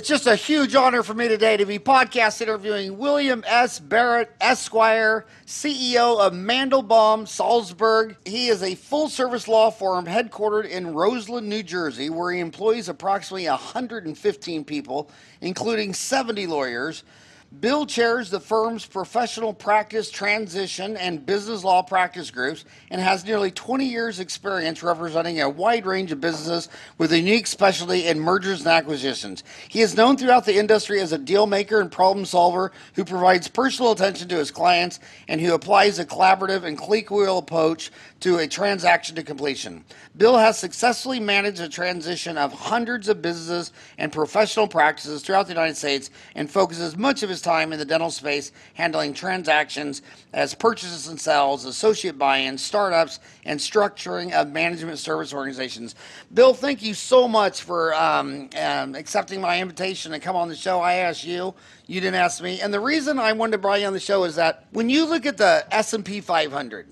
It's just a huge honor for me today to be podcast interviewing William S. Barrett, Esquire, CEO of Mandelbaum Salsburg. He is a full-service law firm headquartered in Roseland, New Jersey, where he employs approximately 115 people, including 70 lawyers. Bill chairs the firm's professional practice transition and business law practice groups and has nearly 20 years experience representing a wide range of businesses with a unique specialty in mergers and acquisitions. He is known throughout the industry as a deal maker and problem solver who provides personal attention to his clients and who applies a collaborative and collegial approach to a transaction to completion. Bill has successfully managed the transition of hundreds of businesses and professional practices throughout the United States and focuses much of his time in the dental space handling transactions as purchases and sales, associate buy-ins, startups, and structuring of management service organizations. Bill, thank you so much for accepting my invitation to come on the show. I asked you, you didn't ask me. And the reason I wanted to bring you on the show is that when you look at the S&P 500,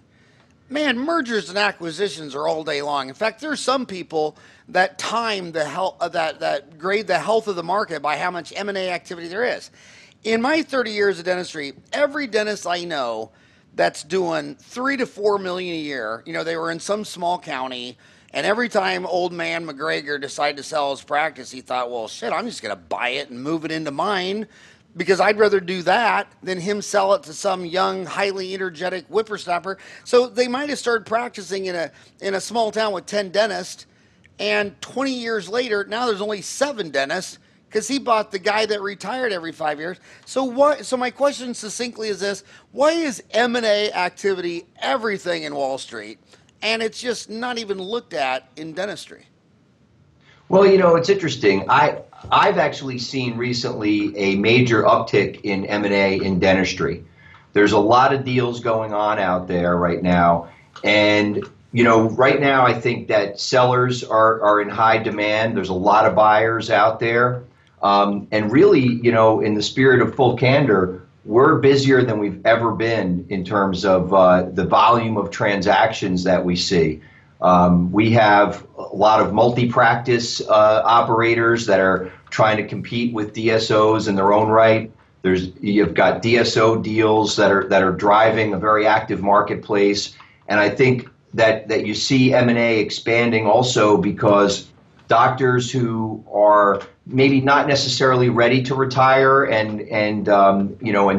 man, mergers and acquisitions are all day long. In fact, there's some people that time the health that grade the health of the market by how much M&A activity there is. In my 30 years of dentistry, every dentist I know that's doing $3 to $4 million a year, they were in some small county, and every time old man McGregor decided to sell his practice, he thought, well, shit, I'm just going to buy it and move it into mine, because I'd rather do that than him sell it to some young, highly energetic whippersnapper. So they might have started practicing in a small town with 10 dentists, and 20 years later, now there's only 7 dentists because he bought the guy that retired every 5 years. So my question succinctly is this: why is M&A activity everything in Wall Street, and it's just not even looked at in dentistry? Well, it's interesting. I've actually seen recently a major uptick in M&A in dentistry. There's a lot of deals going on out there right now. And, right now I think that sellers are in high demand. There's a lot of buyers out there. And really, in the spirit of full candor, we're busier than we've ever been in terms of the volume of transactions that we see. We have a lot of multi-practice operators that are trying to compete with DSOs in their own right. You've got DSO deals that are driving a very active marketplace, and I think that you see M&A expanding also because doctors who are maybe not necessarily ready to retire and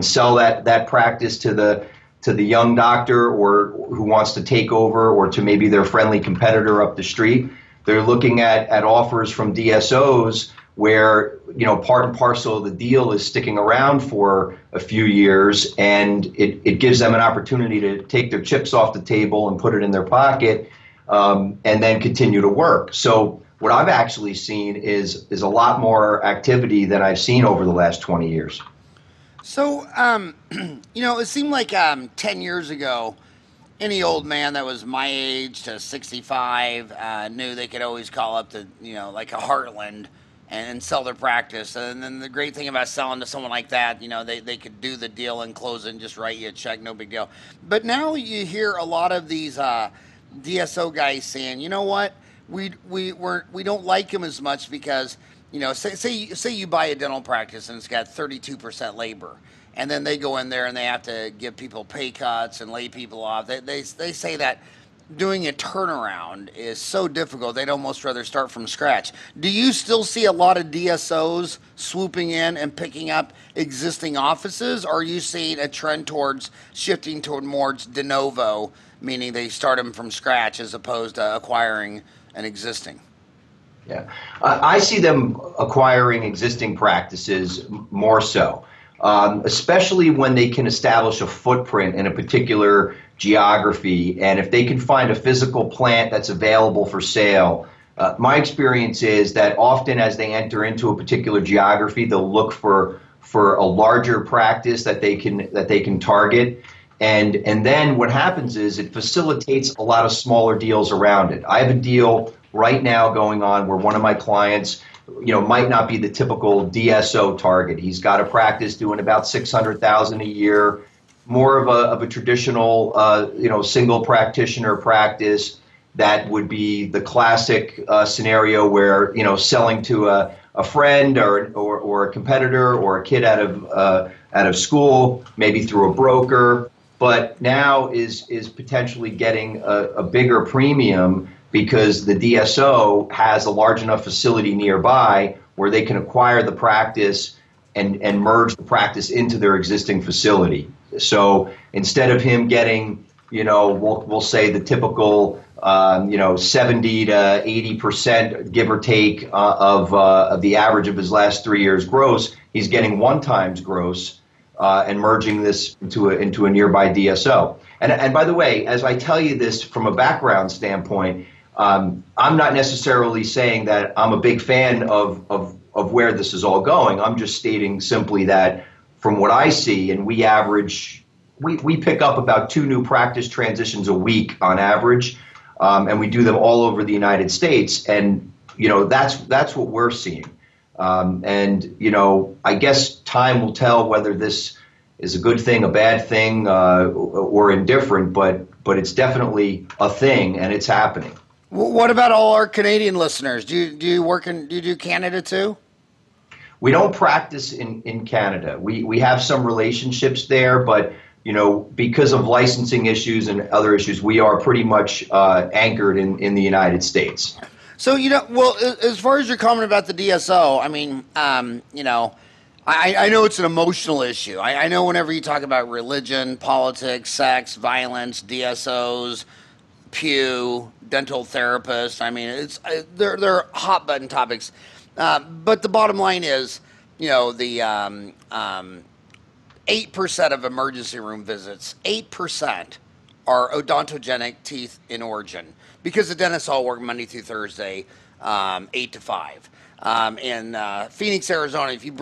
sell that practice to the young doctor or who wants to take over or to maybe their friendly competitor up the street. They're looking at offers from DSOs where, part and parcel of the deal is sticking around for a few years, and it gives them an opportunity to take their chips off the table and put it in their pocket and then continue to work. So what I've actually seen is a lot more activity than I've seen over the last 20 years. So, it seemed like 10 years ago, any old man that was my age to 65 knew they could always call up to, like a Heartland and sell their practice. And then the great thing about selling to someone like that, they could do the deal and close it and just write you a check, no big deal. But now you hear a lot of these DSO guys saying, you know what, we don't like him as much because, say you buy a dental practice and it's got 32% labor, and then they go in there and they have to give people pay cuts and lay people off. They say that doing a turnaround is so difficult, they'd almost rather start from scratch. Do you still see a lot of DSOs swooping in and picking up existing offices, or are you seeing a trend towards shifting toward more de novo, meaning they start them from scratch as opposed to acquiring an existing? Yeah, I see them acquiring existing practices more so, especially when they can establish a footprint in a particular geography. And if they can find a physical plant that's available for sale, my experience is that often as they enter into a particular geography, they'll look for a larger practice that they can target. And then what happens is it facilitates a lot of smaller deals around it. I have a deal right now going on where one of my clients, might not be the typical DSO target. He's got a practice doing about $600,000 a year, more of a traditional, single practitioner practice that would be the classic scenario where, selling to a a friend or a competitor or a kid out of school, maybe through a broker, but now is potentially getting a bigger premium because the DSO has a large enough facility nearby where they can acquire the practice and merge the practice into their existing facility. So instead of him getting, we'll say the typical, 70 to 80%, give or take, of the average of his last 3 years gross, he's getting 1 times gross and merging this into a nearby DSO. And by the way, as I tell you this from a background standpoint, I'm not necessarily saying that I'm a big fan of where this is all going. I'm just stating simply that from what I see, and we pick up about 2 new practice transitions a week on average, and we do them all over the United States. And, that's what we're seeing. I guess time will tell whether this is a good thing, a bad thing, or indifferent, but it's definitely a thing and it's happening. What about all our Canadian listeners? Do you do Canada too? We don't practice in Canada. We have some relationships there, but because of licensing issues and other issues, we are pretty much anchored in the United States. So, as far as your comment about the DSO, I mean, I know it's an emotional issue. I know whenever you talk about religion, politics, sex, violence, DSOs, Pew, dental therapists, I mean, they're hot button topics. But the bottom line is, the 8% of emergency room visits, 8% are odontogenic teeth in origin, because the dentists all work Monday through Thursday, 8 to 5. In Phoenix, Arizona, if you're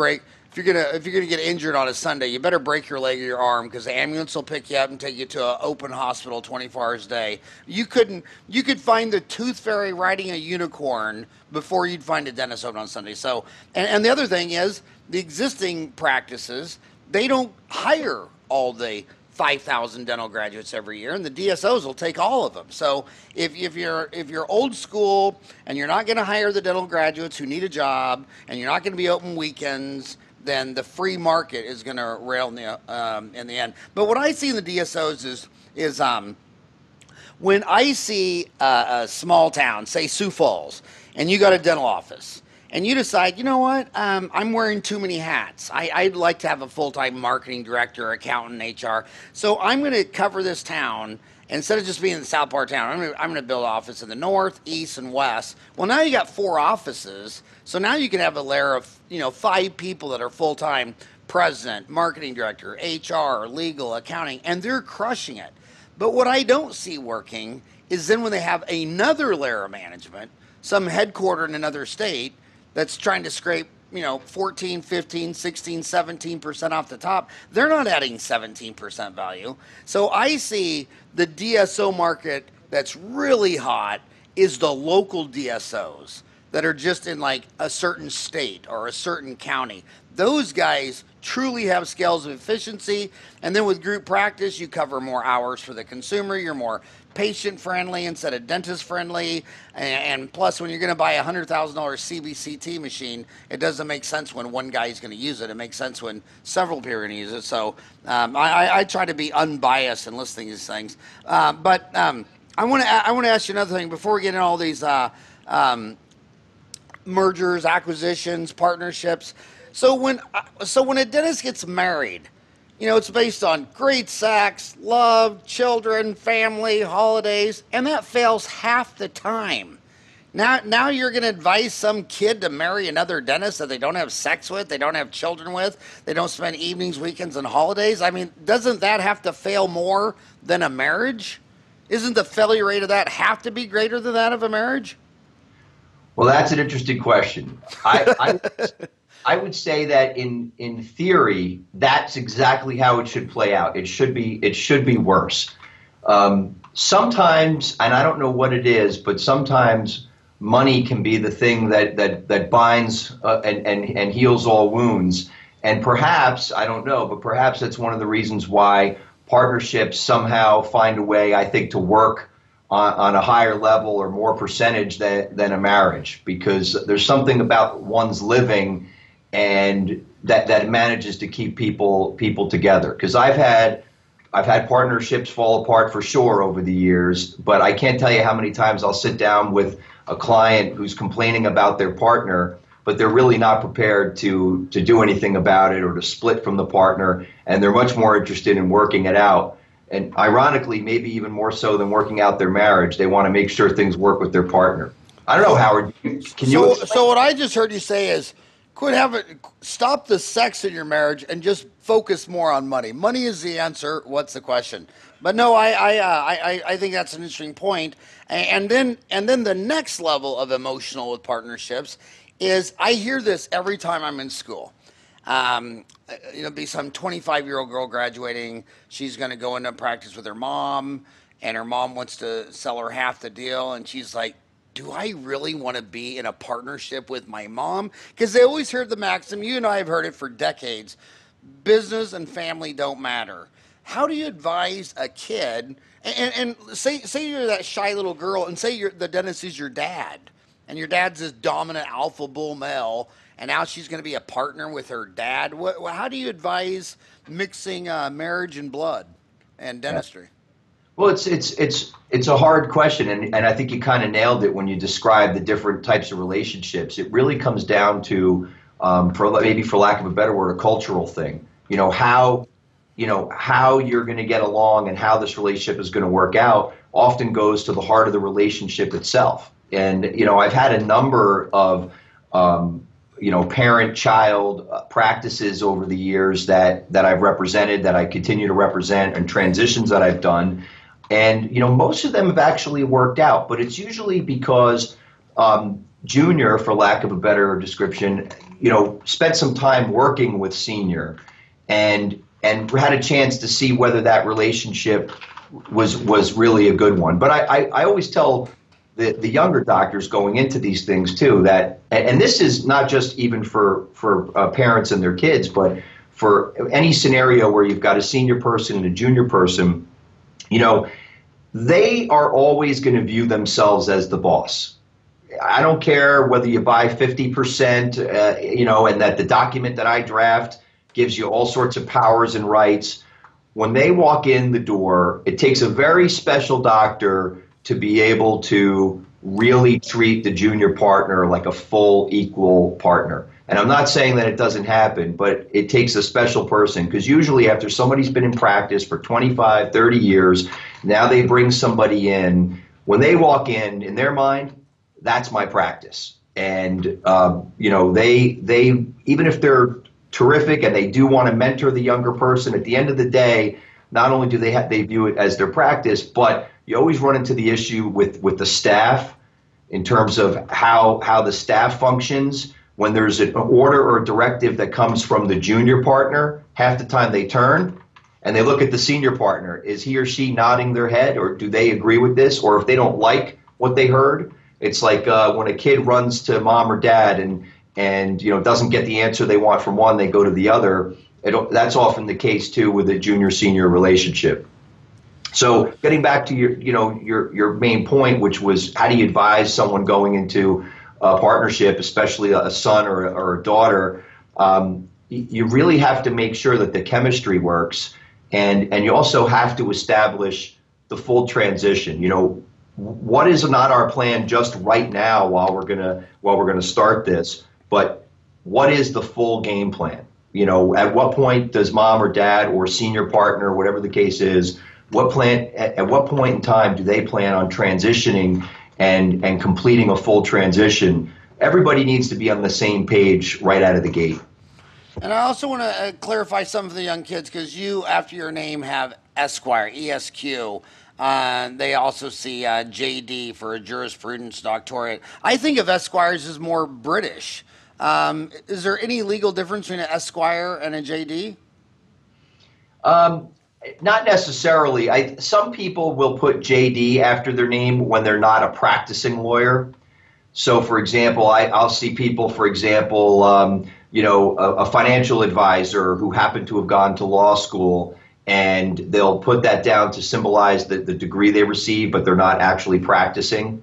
gonna get injured on a Sunday, you better break your leg or your arm, because the ambulance will pick you up and take you to an open hospital 24 hours a day. You could find the tooth fairy riding a unicorn before you'd find a dentist open on Sunday. So, and the other thing is, the existing practices, they don't hire all the 5,000 dental graduates every year, and the DSOs will take all of them. So if you're old school and you're not going to hire the dental graduates who need a job, and you're not going to be open weekends, then the free market is going to rail in the end. But what I see in the DSOs is when I see a small town, say Sioux Falls, and you got a dental office, and you decide, you know what, I'm wearing too many hats. I'd like to have a full-time marketing director, accountant, HR. So I'm going to cover this town. Instead of just being in the south part of town, I'm going to build an office in the north, east, and west. Well, now you got 4 offices. So now you can have a layer of, 5 people that are full-time: president, marketing director, HR, legal, accounting, and they're crushing it. But what I don't see working is then when they have another layer of management, some headquartered in another state, that's trying to scrape, 14, 15, 16, 17% off the top. They're not adding 17% value. So I see the DSO market that's really hot is the local DSOs that are just in like a certain state or a certain county. Those guys truly have scales of efficiency. And then with group practice, you cover more hours for the consumer. You're more patient-friendly instead of dentist-friendly. And plus, when you're going to buy a $100,000 CBCT machine, it doesn't make sense when one guy is going to use it. It makes sense when several people are going to use it. So I try to be unbiased in listening to these things. But I want to ask you another thing before we get into all these mergers, acquisitions, partnerships. So when a dentist gets married, it's based on great sex, love, children, family, holidays, and that fails half the time. Now you're going to advise some kid to marry another dentist that they don't have sex with, they don't have children with, they don't spend evenings, weekends, and holidays? I mean, doesn't that have to fail more than a marriage? Isn't the failure rate of that have to be greater than that of a marriage? Well, that's an interesting question. I would say that in theory, that's exactly how it should play out. It should be worse. Sometimes, and I don't know what it is, but sometimes money can be the thing that binds and heals all wounds. And perhaps, I don't know, but perhaps that's one of the reasons why partnerships somehow find a way, I think, to work on a higher level or more percentage than a marriage, because there's something about one's living and that manages to keep people together. Because I've had partnerships fall apart for sure over the years, but I can't tell you how many times I'll sit down with a client who's complaining about their partner, but they're really not prepared to do anything about it or to split from the partner, and they're much more interested in working it out. And ironically, maybe even more so than working out their marriage, they want to make sure things work with their partner. I don't know, Howard. Can you? So what I just heard you say is, stop the sex in your marriage and just focus more on money. Money is the answer. What's the question? But no, I think that's an interesting point. And then the next level of emotional with partnerships is, I hear this every time I'm in school. Be some 25-year-old girl graduating. She's going to go into practice with her mom, and her mom wants to sell her half the deal, and she's like, do I really want to be in a partnership with my mom? Because they always heard the maxim, you and I have heard it for decades, business and family don't matter. How do you advise a kid, and say you're that shy little girl, and say the dentist is your dad, and your dad's this dominant alpha bull male, and now she's going to be a partner with her dad. How do you advise mixing marriage and blood and dentistry? Well, it's a hard question, and I think you kind of nailed it when you described the different types of relationships. It really comes down to, for lack of a better word, a cultural thing. How you're going to get along and how this relationship is going to work out often goes to the heart of the relationship itself. And I've had a number of parent-child practices over the years that I've represented, that I continue to represent, and transitions that I've done. And, most of them have actually worked out, but it's usually because Junior, for lack of a better description, spent some time working with Senior and had a chance to see whether that relationship was really a good one. But I always tell the younger doctors going into these things too, that, and this is not just even for parents and their kids, but for any scenario where you've got a senior person and a junior person, they are always going to view themselves as the boss. I don't care whether you buy 50%, and that the document that I draft gives you all sorts of powers and rights. When they walk in the door, it takes a very special doctor to be able to really treat the junior partner like a full equal partner. And I'm not saying that it doesn't happen, but it takes a special person, because usually after somebody's been in practice for 25, 30 years, now they bring somebody in. When they walk in their mind, that's my practice. And, they even if they're terrific and they do want to mentor the younger person, at the end of the day, not only do they view it as their practice, but you always run into the issue with the staff in terms of how the staff functions. When there's an order or a directive that comes from the junior partner, half the time they turn and they look at the senior partner. Is he or she nodding their head, or do they agree with this? Or if they don't like what they heard, it's like when a kid runs to mom or dad and doesn't get the answer they want from one, they go to the other. That's often the case too with a junior-senior relationship. So getting back to your main point, which was, how do you advise someone going into a partnership, especially a son or a daughter? You really have to make sure that the chemistry works, and you also have to establish the full transition. What is not our plan just right now while we're gonna start this, but what is the full game plan? At what point does mom or dad or senior partner, whatever the case is, at what point in time do they plan on transitioning and completing a full transition? Everybody needs to be on the same page right out of the gate. And I also want to clarify some for the young kids, because you, after your name, have Esquire, ESQ. They also see JD for a jurisprudence doctorate. I think of Esquires as more British. Is there any legal difference between an Esquire and a JD? Not necessarily. Some people will put JD after their name when they're not a practicing lawyer. So, for example, I'll see people, for example, a financial advisor who happened to have gone to law school, and they'll put that down to symbolize the degree they receive, but they're not actually practicing.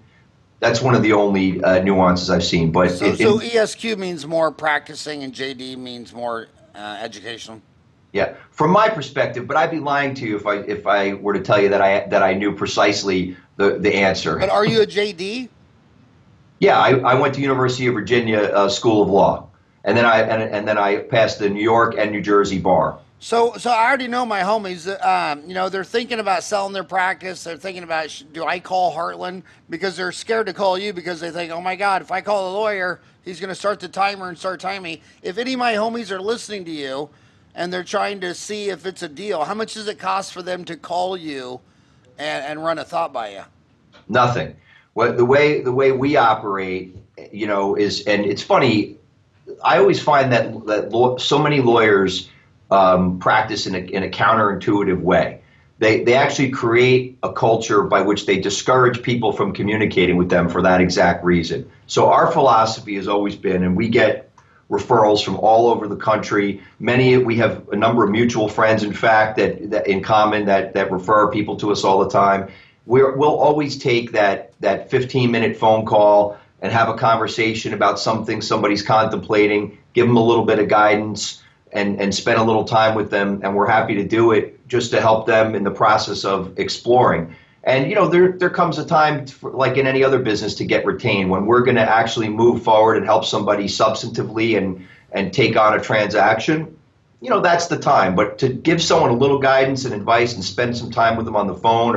That's one of the only nuances I've seen. But so ESQ means more practicing, and JD means more educational. Yeah, from my perspective, but I'd be lying to you if I were to tell you that I knew precisely the answer. But are you a JD? Yeah, I went to University of Virginia School of Law, and then I passed the New York and New Jersey bar. So I already know my homies. They're thinking about selling their practice. They're thinking about, do I call Heartland? Because they're scared to call you because they think, oh my God, if I call a lawyer, he's going to start the timer and start timing me. If any of my homies are listening to you and they're trying to see if it's a deal, how much does it cost for them to call you and run a thought by you? Nothing. The way we operate, is, and it's funny. I always find that so many lawyers practice in a counterintuitive way. They actually create a culture by which they discourage people from communicating with them for that exact reason. So our philosophy has always been, and we get referrals from all over the country. We have a number of mutual friends, in fact, that in common that refer people to us all the time. We'll always take that 15-minute phone call and have a conversation about something somebody's contemplating, give them a little bit of guidance, and spend a little time with them, and we're happy to do it just to help them in the process of exploring. And there comes a time, like in any other business, to get retained when we're going to actually move forward and help somebody substantively and take on a transaction. That's the time. But to give someone a little guidance and advice and spend some time with them on the phone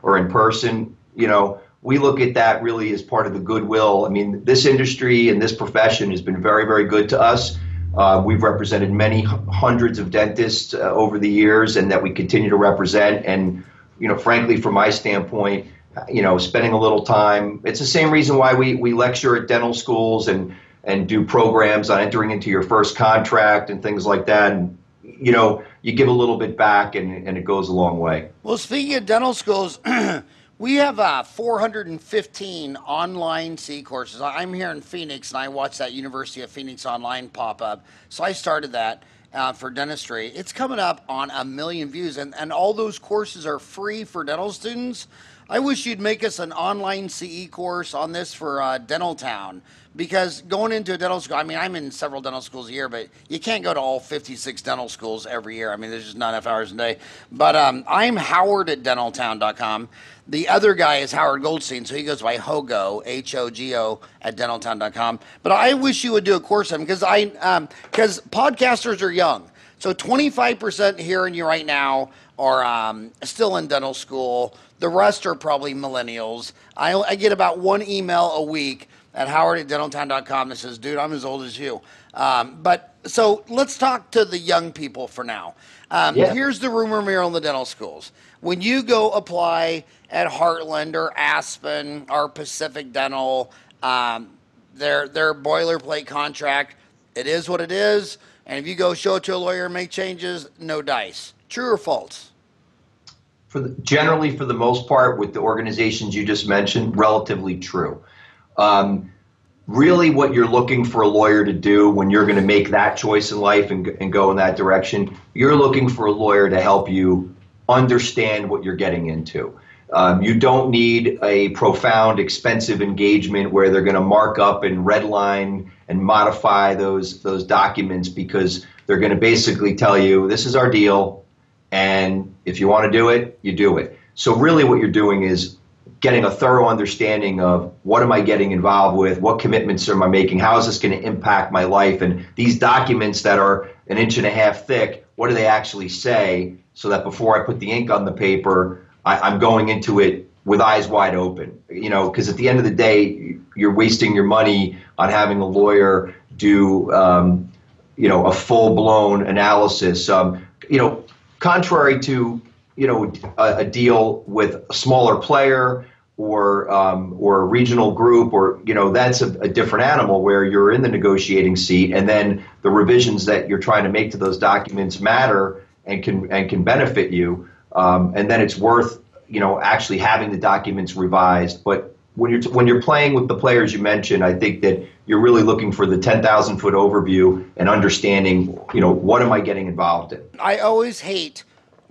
or in person, we look at that really as part of the goodwill. I mean, this industry and this profession has been very, very good to us. We've represented many hundreds of dentists over the years, and that we continue to represent. And, frankly, from my standpoint, spending a little time, it's the same reason why we lecture at dental schools and do programs on entering into your first contract and things like that. And, you give a little bit back, and it goes a long way. Well, speaking of dental schools, we have 415 online C courses. I'm here in Phoenix, and I watch that University of Phoenix online pop up. So I started that for dentistry. It's coming up on 1 million views, and all those courses are free for dental students. I wish you'd make us an online CE course on this for Dental Town, because going into a dental school, I mean, I'm in several dental schools a year, but you can't go to all 56 dental schools every year. I mean, there's just not enough hours a day. But I'm Howard at dentaltown.com. The other guy is Howard Goldstein, so he goes by Hogo, Hogo, at dentaltown.com. But I wish you would do a course on him, because podcasters are young. So 25% hearing you right now are still in dental school. The rest are probably millennials. I get about one email a week at Howard at dentaltown.com that says, dude, I'm as old as you. But so let's talk to the young people for now. Here's the rumor mill in the dental schools. When you go apply at Heartland or Aspen or Pacific Dental, their boilerplate contract, it is what it is. And if you go show it to a lawyer and make changes, no dice. True or false? Generally, for the most part, with the organizations you just mentioned, relatively true. Really, what you're looking for a lawyer to do when you're going to make that choice in life and go in that direction, you're looking for a lawyer to help you understand what you're getting into. You don't need a profound, expensive engagement where they're going to mark up and redline and modify those documents, because they're going to basically tell you, this is our deal, and if you want to do it, you do it. So really what you're doing is getting a thorough understanding of what am I getting involved with, what commitments am I making, how is this going to impact my life, and these documents that are 1.5 inches thick, what do they actually say, so that before I put the ink on the paper, I'm going into it with eyes wide open. Because at the end of the day, you're wasting your money on having a lawyer do a full-blown analysis. Contrary to a deal with a smaller player or a regional group, or that's a different animal where you're in the negotiating seat, and then the revisions that you're trying to make to those documents matter and can benefit you, and then it's worth actually having the documents revised. But when you're playing with the players you mentioned, I think that you're really looking for the 10,000-foot overview and understanding what am I getting involved in. I always hate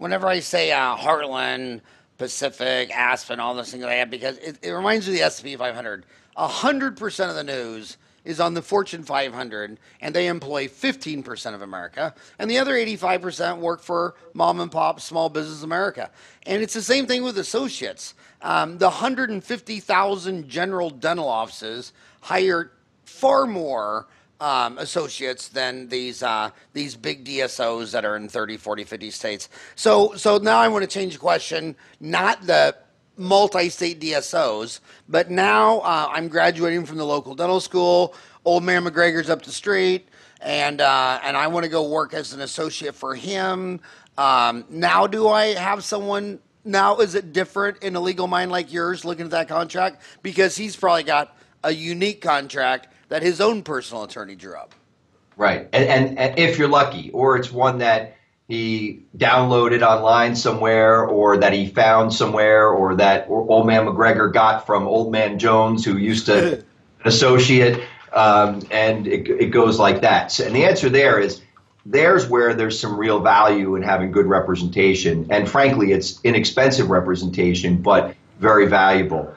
whenever I say Heartland, Pacific, Aspen, all those things like that, because it reminds me of the S&P 500. 100% of the news is on the Fortune 500, and they employ 15% of America, and the other 85% work for mom and pop, small business America. And it's the same thing with associates. The 150,000 general dental offices hire far more associates than these big DSOs that are in 30, 40, 50 states. So now I want to change the question, not the multi-state DSOs, but now I'm graduating from the local dental school. Old man McGregor's up the street, and I want to go work as an associate for him. Now do I have someone? Now is it different in a legal mind like yours looking at that contract? Because he's probably got a unique contract that his own personal attorney drew up. Right. And if you're lucky, or it's one that he downloaded online somewhere, or that he found somewhere, or that old man McGregor got from old man Jones, who used to an associate, and it goes like that. So, and the answer there is, there's where there's some real value in having good representation. And frankly, it's inexpensive representation, but very valuable.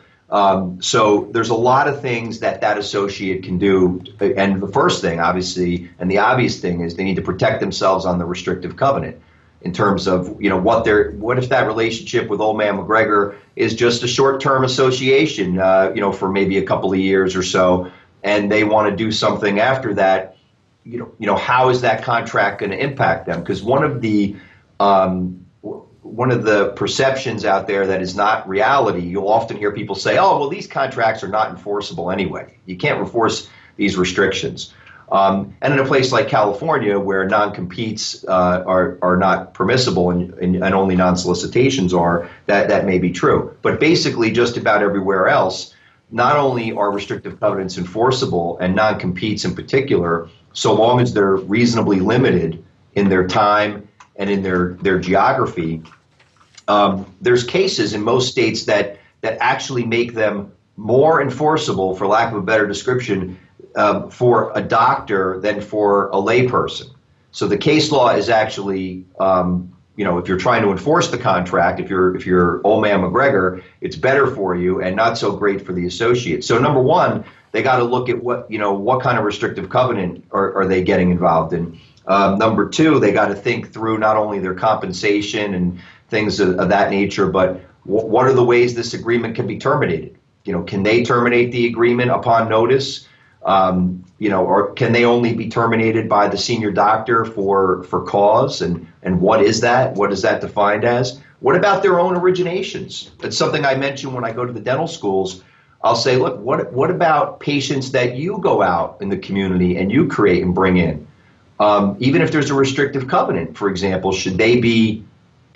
So there's a lot of things that associate can do. And the first thing, obviously, and the obvious thing is they need to protect themselves on the restrictive covenant in terms of, what if that relationship with old man McGregor is just a short-term association, for maybe a couple of years or so, and they want to do something after that, how is that contract going to impact them? Because one of the perceptions out there that is not reality, you'll often hear people say, oh, well, these contracts are not enforceable anyway. You can't enforce these restrictions. And in a place like California, where non-competes are not permissible and only non-solicitations are, that may be true. But basically, just about everywhere else, not only are restrictive covenants enforceable, and non-competes in particular, so long as they're reasonably limited in their time and in their geography, there's cases in most states that actually make them more enforceable, for lack of a better description, for a doctor than for a layperson. So the case law is actually, if you're trying to enforce the contract, if you're old man McGregor, it's better for you and not so great for the associate. So number one, they got to look at what kind of restrictive covenant are they getting involved in. Number two, they got to think through not only their compensation and things of that nature, but what are the ways this agreement can be terminated? Can they terminate the agreement upon notice? Or can they only be terminated by the senior doctor for cause? And what is that? What is that defined as? What about their own originations? That's something I mention when I go to the dental schools. I'll say, look, what about patients that you go out in the community and you create and bring in? Even if there's a restrictive covenant, for example, should they be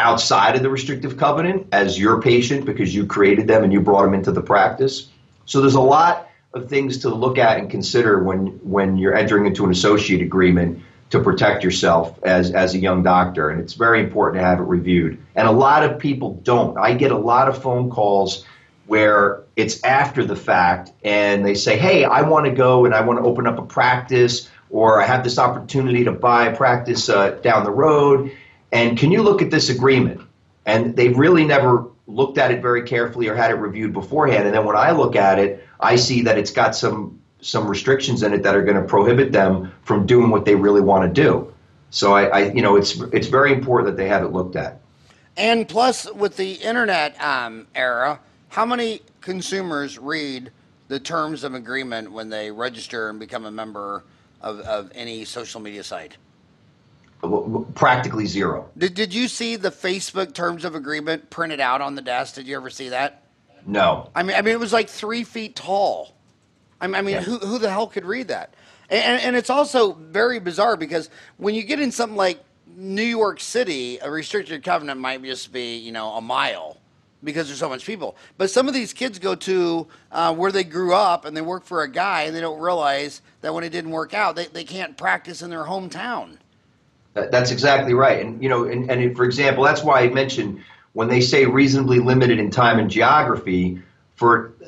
outside of the restrictive covenant as your patient because you created them and you brought them into the practice? So there's a lot of things to look at and consider when you're entering into an associate agreement to protect yourself as a young doctor. And it's very important to have it reviewed. And a lot of people don't. I get a lot of phone calls where it's after the fact and they say, hey, I want to go and I want to open up a practice, or I have this opportunity to buy a practice down the road. And can you look at this agreement? And they've really never looked at it very carefully or had it reviewed beforehand. And then when I look at it, I see that it's got some restrictions in it that are going to prohibit them from doing what they really want to do. So it's very important that they have it looked at. And plus, with the internet era, how many consumers read the terms of agreement when they register and become a member of any social media site? Practically zero. Did you see the Facebook terms of agreement printed out on the desk? Did you ever see that? No. I mean, it was like 3 feet tall. Yeah. Who the hell could read that? And it's also very bizarre because when you get in something like New York City, a restricted covenant might just be, a mile because there's so much people. But some of these kids go to where they grew up and they work for a guy and they don't realize that when it didn't work out, they can't practice in their hometown. That's exactly right. And, and for example, that's why I mentioned when they say reasonably limited in time and geography,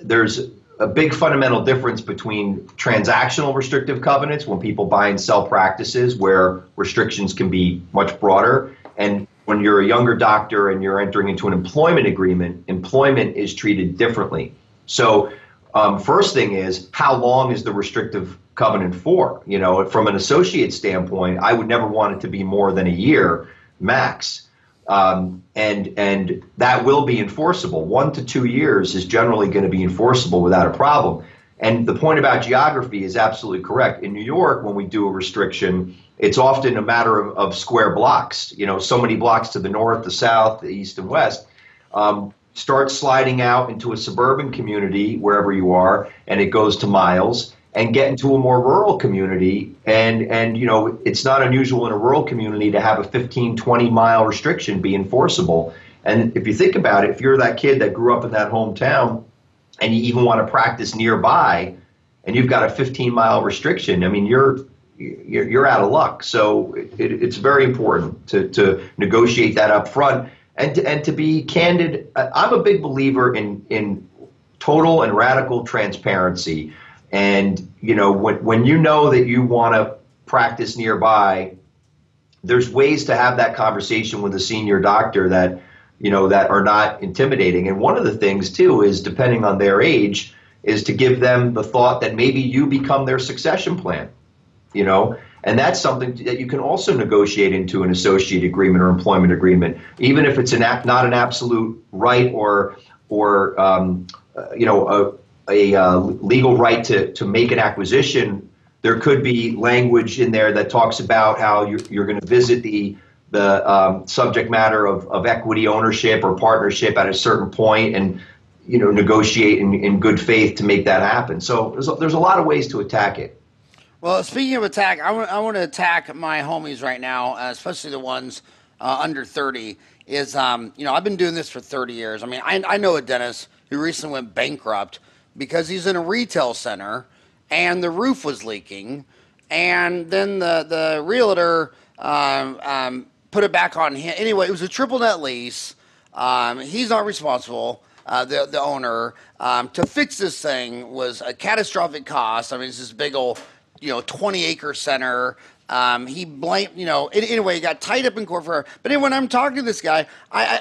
there's a big fundamental difference between transactional restrictive covenants when people buy and sell practices where restrictions can be much broader, and when you're a younger doctor and you're entering into an employment agreement, employment is treated differently. So first thing is, how long is the restrictive covenant for? You know, from an associate standpoint, I would never want it to be more than a year max. And that will be enforceable. 1 to 2 years is generally going to be enforceable without a problem. And the point about geography is absolutely correct. In New York, when we do a restriction, it's often a matter of square blocks, you know, so many blocks to the north, the south, the east, and west. Start sliding out into a suburban community, wherever you are, and it goes to miles, and get into a more rural community. And you know, it's not unusual in a rural community to have a 15, 20-mile restriction be enforceable. And if you think about it, if you're that kid that grew up in that hometown and you even want to practice nearby and you've got a 15-mile restriction, I mean, you're out of luck. So it's very important to negotiate that up front. And to be candid, I'm a big believer in total and radical transparency. And, you know, when you know that you want to practice nearby, there's ways to have that conversation with a senior doctor that, you know, that are not intimidating. And one of the things, too, is depending on their age, is to give them the thought that maybe you become their succession plan, you know. And that's something that you can also negotiate into an associate agreement or employment agreement, even if it's not an absolute right or you know, a legal right to make an acquisition. There could be language in there that talks about how you're going to visit the subject matter of equity ownership or partnership at a certain point, and you know, negotiate in good faith to make that happen. So there's a lot of ways to attack it. Well, speaking of attack, I want to attack my homies right now, especially the ones under 30. Is you know, I've been doing this for 30 years. I mean, I know a dentist who recently went bankrupt because he's in a retail center and the roof was leaking, and then the realtor put it back on him. Anyway, it was a triple net lease. He's not responsible. The owner to fix this thing was a catastrophic cost. I mean, it's this big old, you know, 20-acre center. He blamed, you know, anyway, he got tied up in court for. But anyway, when I'm talking to this guy,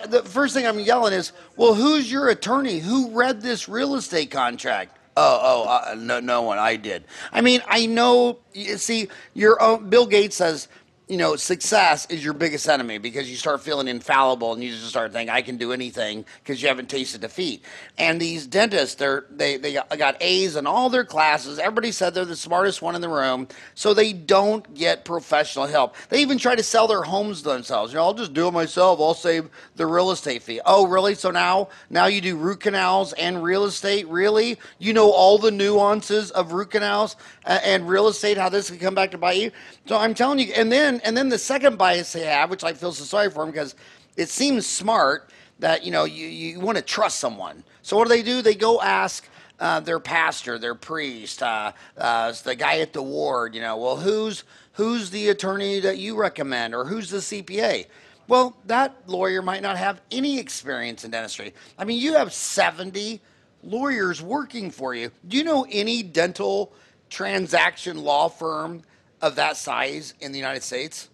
the first thing I'm yelling is, well, who's your attorney? Who read this real estate contract? No one. I did. I mean, I know. You see, your own Bill Gates says, you know, success is your biggest enemy, because you start feeling infallible and you just start thinking, I can do anything, because you haven't tasted defeat. And these dentists, they got A's in all their classes. Everybody said they're the smartest one in the room, so they don't get professional help. They even try to sell their homes to themselves. You know, I'll just do it myself. I'll save the real estate fee. Oh, really? So now you do root canals and real estate? Really? You know all the nuances of root canals and real estate, how this can come back to bite you? So I'm telling you, and then the second bias they have, which I feel so sorry for them, because it seems smart that, you know, you want to trust someone. So what do? They go ask their pastor, their priest, the guy at the ward, you know, well, who's the attorney that you recommend, or who's the CPA? Well, that lawyer might not have any experience in dentistry. I mean, you have 70 lawyers working for you. Do you know any dental transaction law firm of that size in the United States?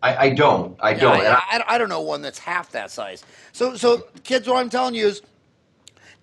I don't. I don't know one that's half that size. So kids, what I'm telling you is,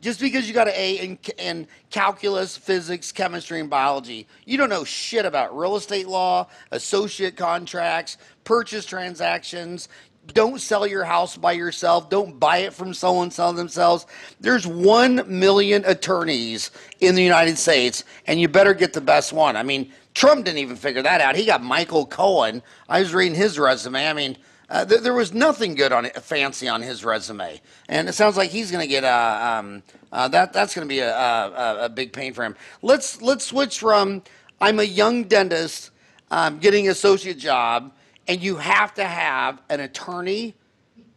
just because you got an A in calculus, physics, chemistry, and biology, you don't know shit about real estate law, associate contracts, purchase transactions. Don't sell your house by yourself. Don't buy it from someone selling themselves. There's 1 million attorneys in the United States, and you better get the best one. I mean, Trump didn't even figure that out. He got Michael Cohen. I was reading his resume. I mean, there was nothing good on it, fancy on his resume, and it sounds like he's going to get that's going to be a big pain for him. Let's switch from I'm a young dentist getting an associate job, and you have to have an attorney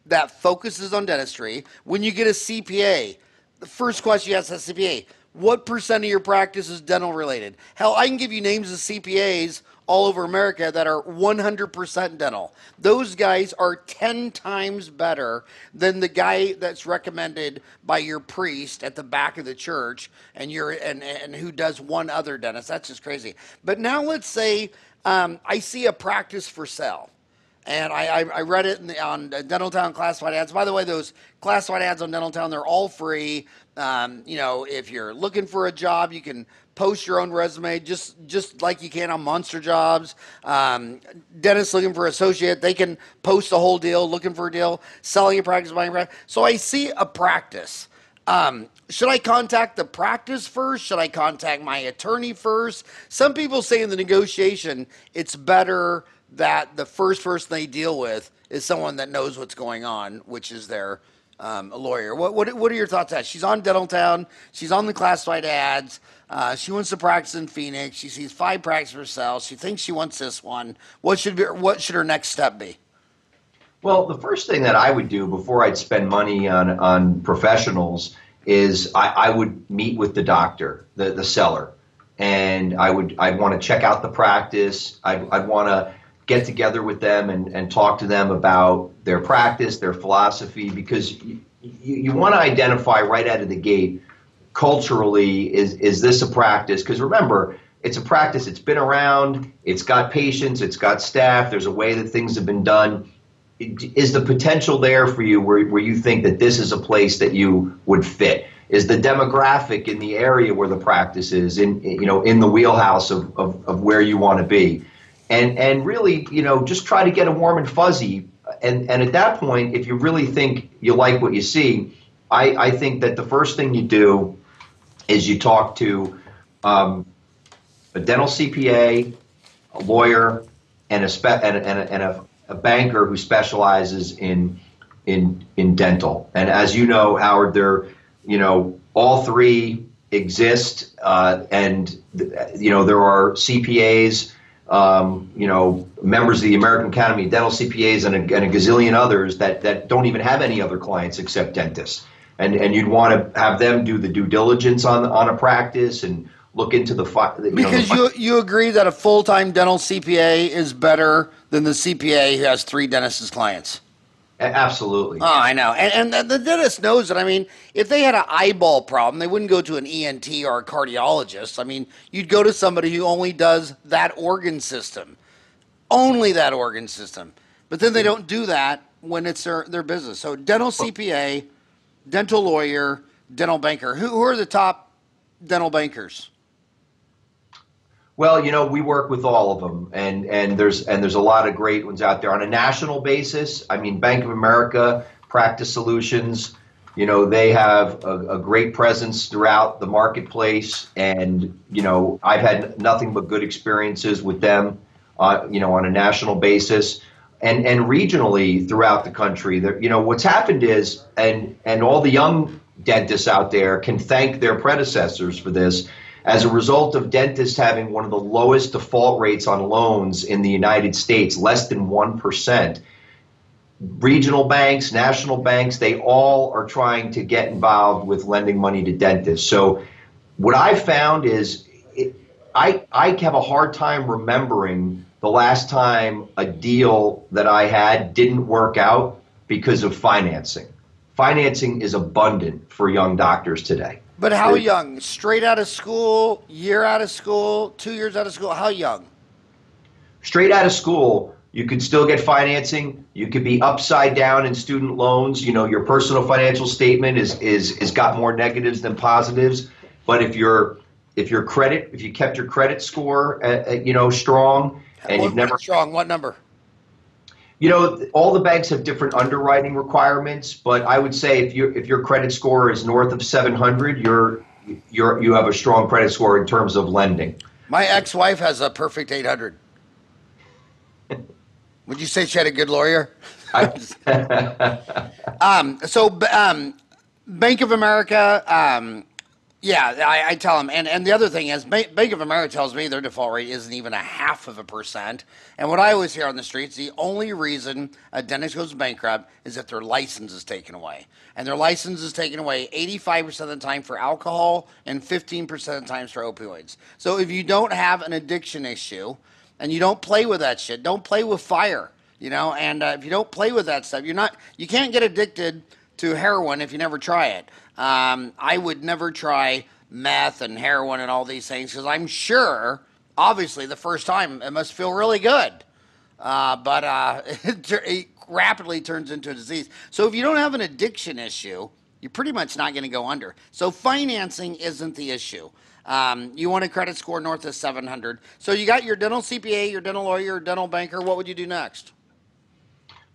that focuses on dentistry. When you get a CPA, the first question you ask that CPA, what percent of your practice is dental related? Hell, I can give you names of CPAs all over America that are 100% dental. Those guys are 10 times better than the guy that's recommended by your priest at the back of the church and who does one other dentist. That's just crazy. But now let's say I see a practice for sale. And I read it on Dental Town classified ads. By the way, those classified ads on Dental Town, they're all free. If you're looking for a job, you can post your own resume just like you can on Monster Jobs. Dentists looking for associate, they can post the whole deal, looking for a deal, selling a practice, buying a practice. So I see a practice. Should I contact the practice first? Should I contact my attorney first? Some people say in the negotiation, it's better that the first person they deal with is someone that knows what's going on, which is their lawyer. What are your thoughts on that? She's on Dental Town. She's on the classified ads. She wants to practice in Phoenix. She sees 5 practices herself. She thinks she wants this one. What should her next step be? Well, the first thing that I would do before I'd spend money on professionals is I would meet with the doctor, the seller, and I'd want to check out the practice. I'd want to get together with them and talk to them about their practice, their philosophy, because you want to identify right out of the gate, culturally, is this a practice? Because remember, it's a practice, it's been around, it's got patients, it's got staff, there's a way that things have been done. Is the potential there for you where you think that this is a place that you would fit? Is the demographic in the area where the practice is in the wheelhouse of where you want to be? And really, just try to get a warm and fuzzy. And at that point, if you really think you like what you see, I think that the first thing you do is you talk to a dental CPA, a lawyer, and a banker who specializes in dental. And as you know, Howard, all three exist, and there are CPAs. Members of the American Academy of Dental CPAs and a gazillion others that don't even have any other clients except dentists. And you'd want to have them do the due diligence on a practice and look into because you agree that a full-time dental CPA is better than the CPA who has 3 dentists as clients. Absolutely. Oh, I know. And the dentist knows it. I mean, if they had an eyeball problem, they wouldn't go to an ENT or a cardiologist. I mean, you'd go to somebody who only does that organ system. Only that organ system. But then they don't do that when it's their business. So dental CPA, dental lawyer, dental banker. Who are the top dental bankers? Well, we work with all of them, and there's a lot of great ones out there on a national basis. I mean, Bank of America, Practice Solutions, they have a great presence throughout the marketplace, and I've had nothing but good experiences with them, on a national basis, and regionally throughout the country. What's happened is, and all the young dentists out there can thank their predecessors for this. As a result of dentists having one of the lowest default rates on loans in the United States, less than 1%, regional banks, national banks, they all are trying to get involved with lending money to dentists. So what I found is I have a hard time remembering the last time a deal that I had didn't work out because of financing. Financing is abundant for young doctors today. But how young? Straight out of school, year out of school, 2 years out of school? How young? Straight out of school, you could still get financing. You could be upside down in student loans. Your personal financial statement is got more negatives than positives. But if you kept your credit score strong, and you've never strong, what number? All the banks have different underwriting requirements, but I would say if your credit score is north of 700, you have a strong credit score in terms of lending. My ex-wife has a perfect 800. Would you say she had a good lawyer? Bank of America. I tell them, and the other thing is, Bank of America tells me their default rate isn't even 0.5%. And what I always hear on the streets, the only reason a dentist goes bankrupt is if their license is taken away. And their license is taken away 85% of the time for alcohol and 15% of the times for opioids. So if you don't have an addiction issue and you don't play with that shit, don't play with fire, and if you don't play with that stuff, you can't get addicted to heroin if you never try it. I would never try meth and heroin and all these things because I'm sure, obviously, the first time it must feel really good. but it rapidly turns into a disease. So if you don't have an addiction issue, you're pretty much not going to go under. So financing isn't the issue. You want a credit score north of 700. So you got your dental CPA, your dental lawyer, your dental banker. What would you do next?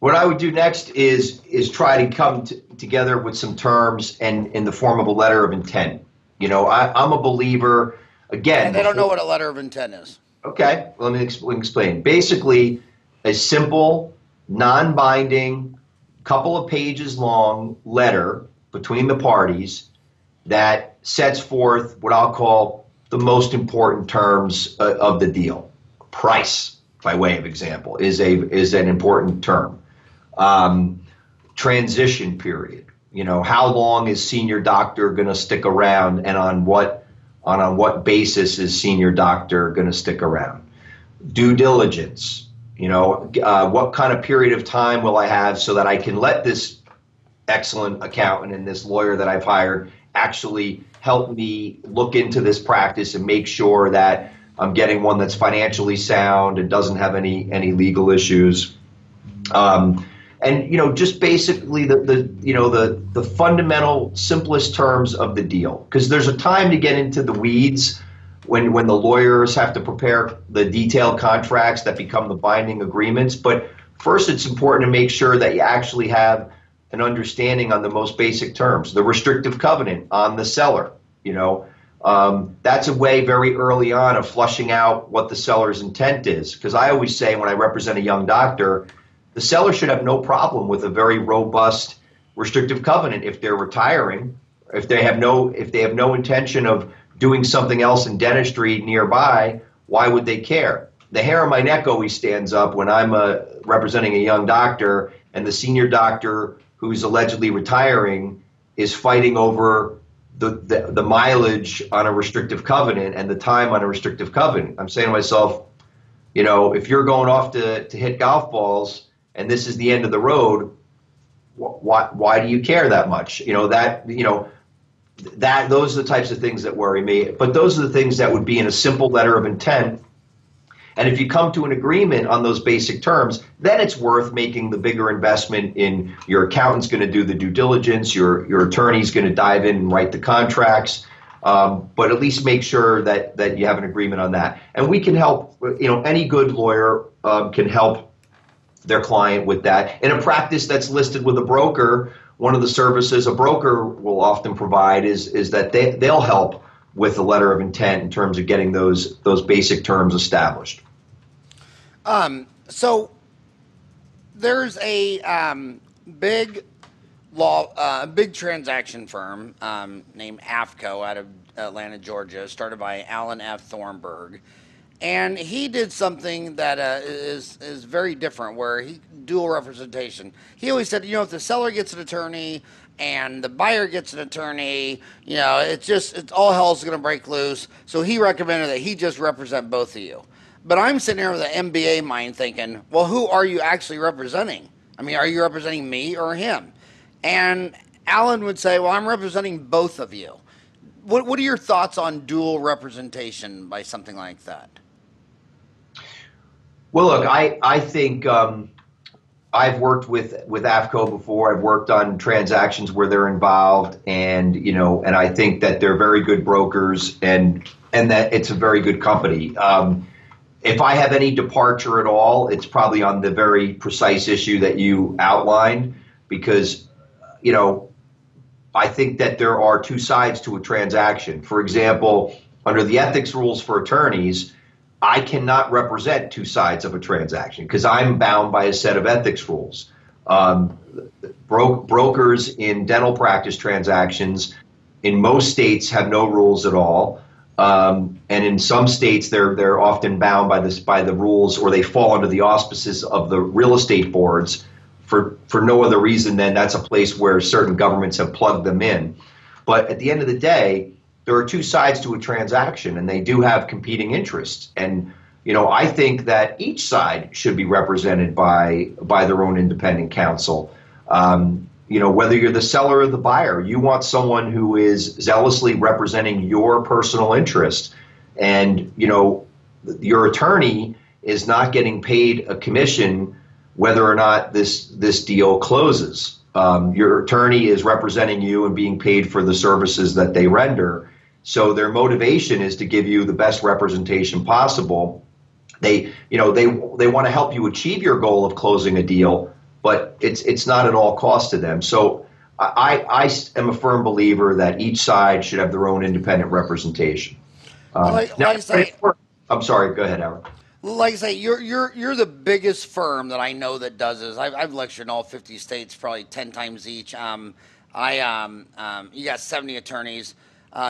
What I would do next is try to come together with some terms and in the form of a letter of intent. I'm a believer. Again, and they don't know what a letter of intent is. Okay, let me explain. Basically, a simple, non-binding, couple of pages long letter between the parties that sets forth what I'll call the most important terms of the deal. Price, by way of example, is an important term. Transition period. How long is senior doctor going to stick around, and on what basis is senior doctor going to stick around? Due diligence. What kind of period of time will I have so that I can let this excellent accountant and this lawyer that I've hired actually help me look into this practice and make sure that I'm getting one that's financially sound and doesn't have any legal issues. And just basically the fundamental simplest terms of the deal, because there's a time to get into the weeds when the lawyers have to prepare the detailed contracts that become the binding agreements. But first, it's important to make sure that you actually have an understanding on the most basic terms. The restrictive covenant on the seller, that's a way very early on of flushing out what the seller's intent is. Because I always say when I represent a young doctor, the seller should have no problem with a very robust restrictive covenant if they're retiring, if they have no intention of doing something else in dentistry nearby. Why would they care? The hair on my neck always stands up when I'm representing a young doctor and the senior doctor who's allegedly retiring is fighting over the mileage on a restrictive covenant and the time on a restrictive covenant. I'm saying to myself, if you're going off to hit golf balls and this is the end of the road, why do you care that much? Those are the types of things that worry me. But those are the things that would be in a simple letter of intent. And if you come to an agreement on those basic terms, then it's worth making the bigger investment in your accountant's going to do the due diligence, your attorney's going to dive in and write the contracts. But at least make sure that you have an agreement on that. And we can help, any good lawyer can help their client with that. In a practice that's listed with a broker, one of the services a broker will often provide is that they'll help with the letter of intent in terms of getting those basic terms established. So there's a big big transaction firm named AFCO out of Atlanta, Georgia, started by Alan F. Thornburg. And he did something that is very different, where he dual representation. He always said, if the seller gets an attorney and the buyer gets an attorney, it's all hell's going to break loose. So he recommended that he just represent both of you. But I'm sitting here with an MBA mind thinking, well, who are you actually representing? I mean, are you representing me or him? And Alan would say, well, I'm representing both of you. What are your thoughts on dual representation by something like that? Well, look, I think I've worked with AFCO before. I've worked on transactions where they're involved, and and I think that they're very good brokers, and that it's a very good company. If I have any departure at all, it's probably on the very precise issue that you outlined, because I think that there are two sides to a transaction. For example, under the ethics rules for attorneys, I cannot represent two sides of a transaction because I'm bound by a set of ethics rules. Brokers in dental practice transactions in most states have no rules at all. And in some states, they're often bound by the rules, or they fall under the auspices of the real estate boards for no other reason than that's a place where certain governments have plugged them in. But at the end of the day, there are two sides to a transaction, and they do have competing interests. And, I think that each side should be represented by their own independent counsel. Whether you're the seller or the buyer, you want someone who is zealously representing your personal interest. And, your attorney is not getting paid a commission whether or not this deal closes. Your attorney is representing you and being paid for the services that they render. So their motivation is to give you the best representation possible. They want to help you achieve your goal of closing a deal, but it's not at all cost to them. So I am a firm believer that each side should have their own independent representation. I'm sorry. Go ahead, Howard. Like I say, you're the biggest firm that I know that does this. I've lectured in all 50 states, probably 10 times each. You got 70 attorneys.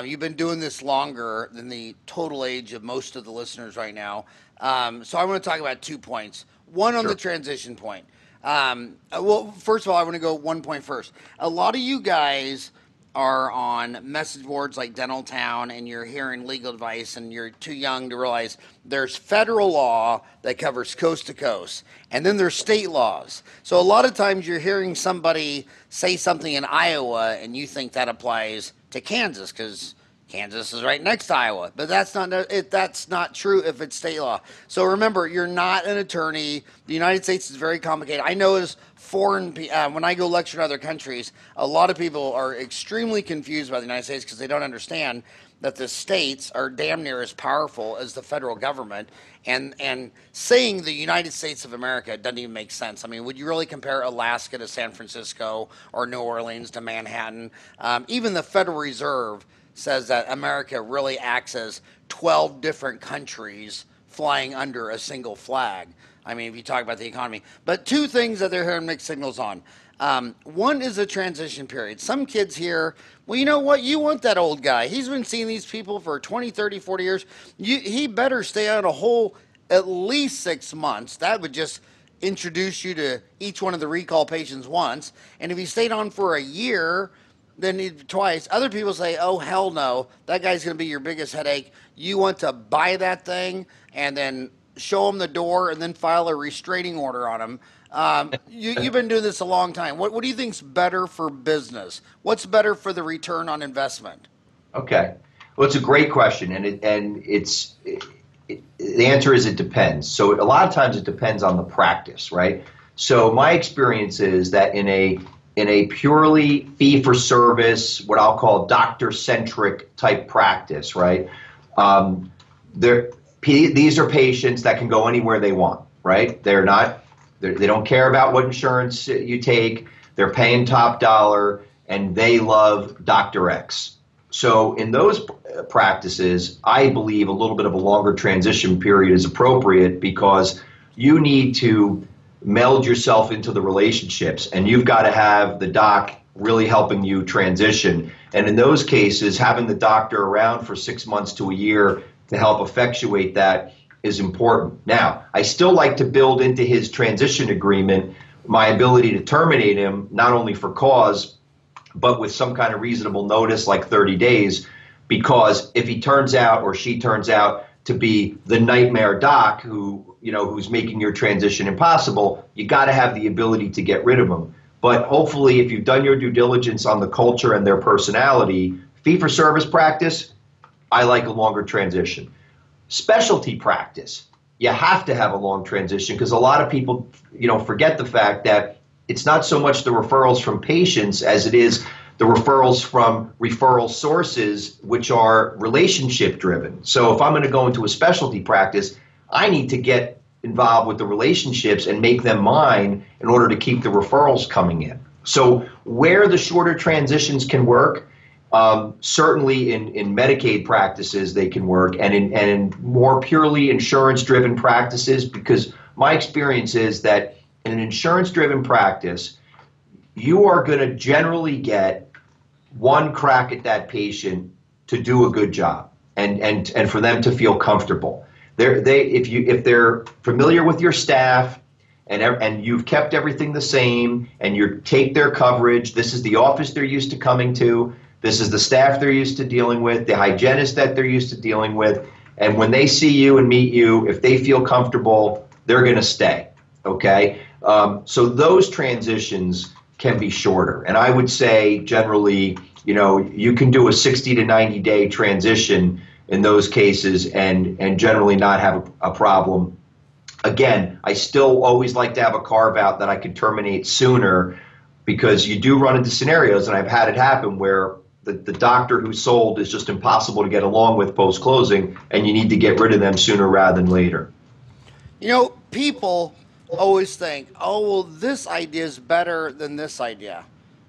You've been doing this longer than the total age of most of the listeners right now. So I want to talk about 2 points. One on the transition point. Well, first of all, I want to go 1 point first. A lot of you guys are on message boards like Dental Town, and you're hearing legal advice, and you're too young to realize there's federal law that covers coast to coast, and then there's state laws. So a lot of times you're hearing somebody say something in Iowa, and you think that applies to Kansas because Kansas is right next to Iowa, but that's not true if it's state law. So remember, you're not an attorney. The United States is very complicated. I know as foreign, when I go lecture in other countries, a lot of people are extremely confused by the United States because they don't understand that the states are damn near as powerful as the federal government. And saying the United States of America doesn't even make sense. I mean, would you really compare Alaska to San Francisco or New Orleans to Manhattan? Even the Federal Reserve says that America really acts as 12 different countries flying under a single flag. I mean, if you talk about the economy. But 2 things that they're hearing mixed signals on. One is a transition period. Some kids hear, well, you know what? You want that old guy. He's been seeing these people for 20, 30, 40 years. He better stay on a whole at least 6 months. That would just introduce you to each one of the recall patients once. And if he stayed on for a year, then twice. Other people say, oh, hell no, that guy's going to be your biggest headache. You want to buy that thing and then show him the door and then file a restraining order on him. You've been doing this a long time. What do you think's better for business? What's better for the return on investment? Okay. Well, it's a great question, and the answer is it depends. So a lot of times it depends on the practice, right? So my experience is that in a purely fee-for-service, what I'll call doctor-centric type practice, right? These are patients that can go anywhere they want, right? They don't care about what insurance you take. They're paying top dollar, and they love Dr. X. So in those practices, I believe a little bit of a longer transition period is appropriate because you need to meld yourself into the relationships, and you've got to have the doc really helping you transition. And in those cases, having the doctor around for 6 months to a year to help effectuate that is important. Now, I still like to build into his transition agreement my ability to terminate him, not only for cause, but with some kind of reasonable notice, like 30 days, because if he turns out or she turns out to be the nightmare doc who's making your transition impossible, you got to have the ability to get rid of them. But hopefully, if you've done your due diligence on the culture and their personality, fee-for-service practice, I like a longer transition. Specialty practice, you have to have a long transition because a lot of people, forget the fact that it's not so much the referrals from patients as it is the referrals from referral sources, which are relationship driven. So if I'm going to go into a specialty practice, I need to get involved with the relationships and make them mine in order to keep the referrals coming in. So where the shorter transitions can work, certainly in Medicaid practices they can work, and in more purely insurance-driven practices, because my experience is that in an insurance-driven practice, you are going to generally get one crack at that patient to do a good job and for them to feel comfortable. If they're familiar with your staff and you've kept everything the same and you take their coverage, this is the office they're used to coming to, this is the staff they're used to dealing with, the hygienist that they're used to dealing with, and when they see you and meet you, if they feel comfortable, they're going to stay, okay? So those transitions can be shorter. And I would say generally, you can do a 60 to 90 day transition in those cases and generally not have a problem Again, I still always like to have a carve out that I could terminate sooner, because you do run into scenarios, and I've had it happen, where the doctor who sold is just impossible to get along with post-closing, and you need to get rid of them sooner rather than later. You know, people always think, oh, well, this idea is better than this idea.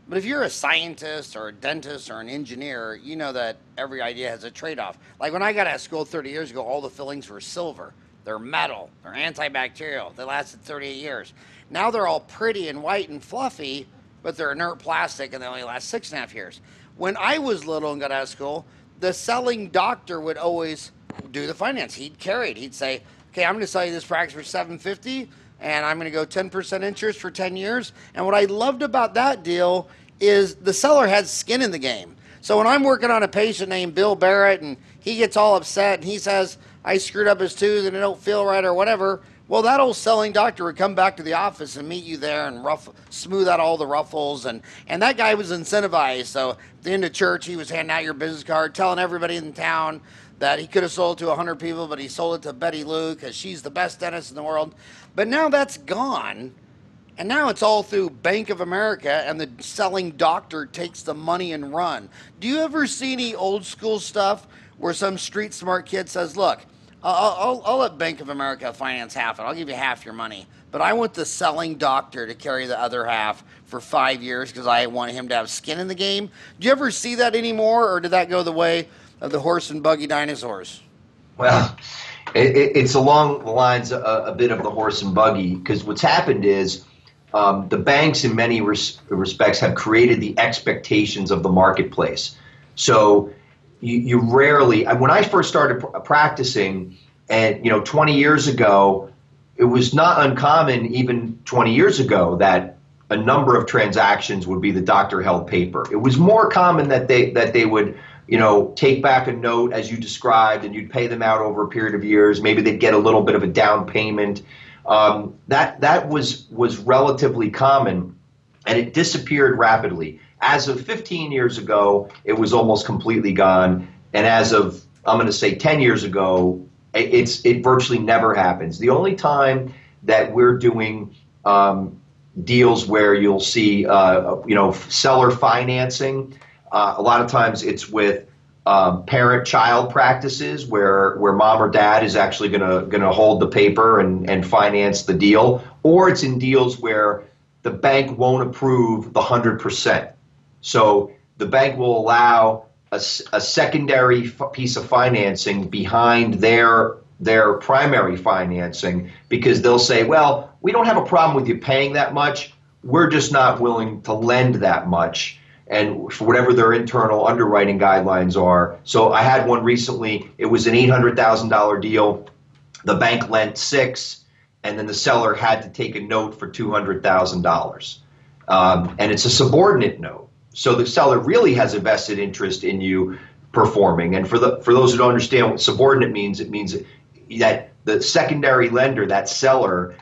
But if you're a scientist or a dentist or an engineer, you know that every idea has a trade-off. Like when I got out of school 30 years ago, all the fillings were silver. They're metal. They're antibacterial. They lasted 38 years. Now they're all pretty and white and fluffy, but they're inert plastic and they only last 6.5 years. When I was little and got out of school, the selling doctor would always do the finance. He'd carry it. He'd say, okay, I'm going to sell you this practice for $750, and I'm going to go 10% interest for 10 years. And what I loved about that deal is the seller has skin in the game. So when I'm working on a patient named Bill Barrett and he gets all upset and he says, I screwed up his tooth and it don't feel right or whatever, well, that old selling doctor would come back to the office and meet you there and smooth out all the ruffles. And that guy was incentivized. So at the end of church, he was handing out your business card, telling everybody in town that he could have sold to 100 people, but he sold it to Betty Lou because she's the best dentist in the world. But now that's gone. And now it's all through Bank of America, and the selling doctor takes the money and run. Do you ever see any old school stuff where some street smart kid says, look, I'll let Bank of America finance half it. I'll give you half your money. But I want the selling doctor to carry the other half for 5 years because I want him to have skin in the game. Do you ever see that anymore, or did that go the way of the horse and buggy dinosaurs? Well, it's along the lines a bit of the horse and buggy, because what's happened is the banks in many respects have created the expectations of the marketplace. So you rarely, when I first started practicing, and 20 years ago, it was not uncommon even 20 years ago that a number of transactions would be the doctor held paper. It was more common that they would take back a note as you described, and you'd pay them out over a period of years. Maybe they'd get a little bit of a down payment. That was relatively common, and it disappeared rapidly. As of 15 years ago, it was almost completely gone. And as of, I'm going to say 10 years ago, it virtually never happens. The only time that we're doing deals where you'll see, seller financing, a lot of times it's with parent-child practices where mom or dad is actually gonna hold the paper and finance the deal, or it's in deals where the bank won't approve the 100%. So the bank will allow a secondary piece of financing behind their primary financing, because they'll say, well, we don't have a problem with you paying that much. We're just not willing to lend that much, and for whatever their internal underwriting guidelines are. So I had one recently. It was an $800,000 deal. The bank lent $6, and then the seller had to take a note for $200,000. And it's a subordinate note. So the seller really has a vested interest in you performing. And for those who don't understand what subordinate means, it means that the secondary lender, that seller,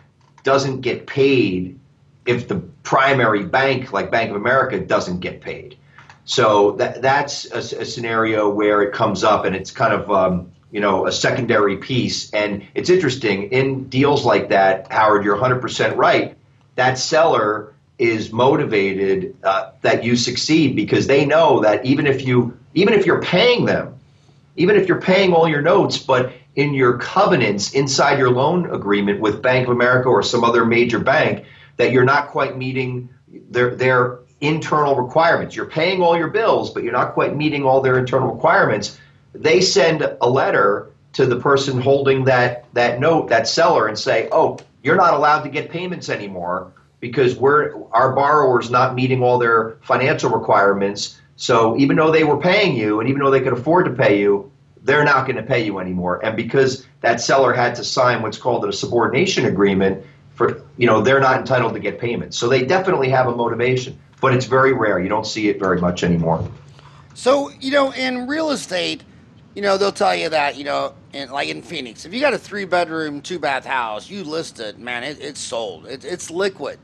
doesn't get paid if the primary bank, like Bank of America, doesn't get paid. So that's a scenario where it comes up, and it's kind of a secondary piece. And it's interesting, in deals like that, Howard, you're 100% right. That seller is motivated that you succeed, because they know that even if you're paying them, even if you're paying all your notes, but in your covenants inside your loan agreement with Bank of America or some other major bank, that you're not quite meeting their internal requirements. You're paying all your bills, but you're not quite meeting all their internal requirements. They send a letter to the person holding that note, that seller, and say, oh, you're not allowed to get payments anymore because our borrower's not meeting all their financial requirements. So even though they were paying you, and even though they could afford to pay you, they're not going to pay you anymore. And because that seller had to sign what's called a subordination agreement, they're not entitled to get payments. So they definitely have a motivation, but it's very rare. You don't see it very much anymore. So, in real estate, they'll tell you that, in Phoenix, if you got a 3-bedroom, 2-bath house, you list it, man, it's sold. It's liquid.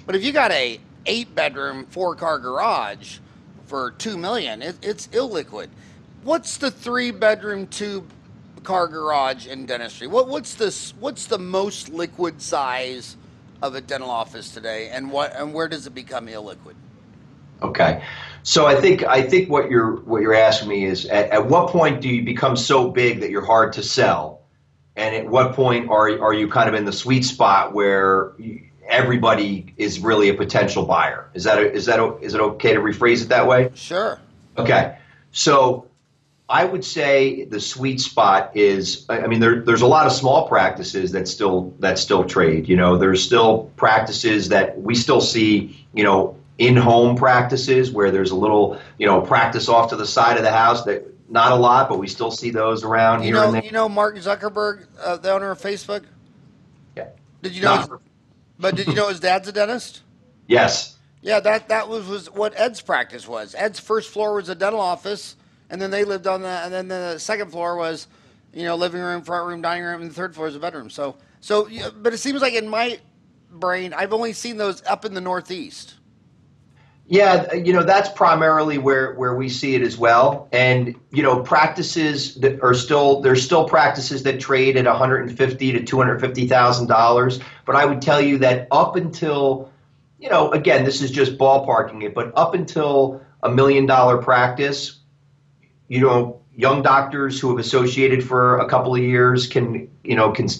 But if you got a 8-bedroom, 4-car garage for $2 million, it's illiquid. What's the 3-bedroom, car garage in dentistry. What's the most liquid size of a dental office today, and where does it become illiquid? Okay. So I think what you're asking me is at what point do you become so big that you're hard to sell? And at what point are you kind of in the sweet spot where everybody is really a potential buyer? Is it okay to rephrase it that way? Sure. Okay. So I would say the sweet spot is, I mean, there's a lot of small practices that still trade. There's still practices that we still see, in-home practices where there's a little, practice off to the side of the house that not a lot, but we still see those around here and there. You know Mark Zuckerberg, the owner of Facebook? Yeah. Did you know? Did you know his dad's a dentist? Yes. Yeah, that was what Ed's practice was. Ed's first floor was a dental office, and then they lived on and then the second floor was, living room, front room, dining room, and the third floor is a bedroom. But it seems like in my brain, I've only seen those up in the Northeast. Yeah, that's primarily where we see it as well. And, practices that there's still practices that trade at $150,000 to $250,000. But I would tell you that up until, again, this is just ballparking it, but up until $1 million practice, young doctors who have associated for a couple of years can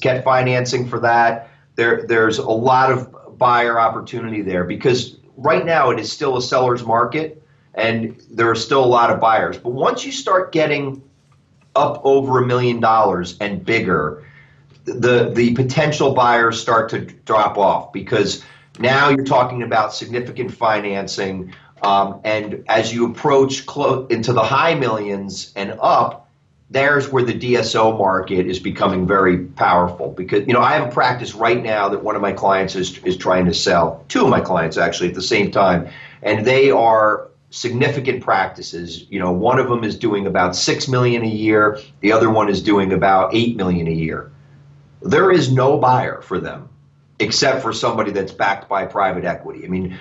get financing for that. There's a lot of buyer opportunity there because right now it is still a seller's market and there are still a lot of buyers. But once you start getting up over $1 million and bigger, the potential buyers start to drop off because now you're talking about significant financing. And as you approach into the high millions and up, there's where the DSO market is becoming very powerful because, I have a practice right now that one of my clients is trying to sell, two of my clients actually at the same time, and they are significant practices. One of them is doing about $6 million a year. The other one is doing about $8 million a year. There is no buyer for them except for somebody that's backed by private equity. I mean,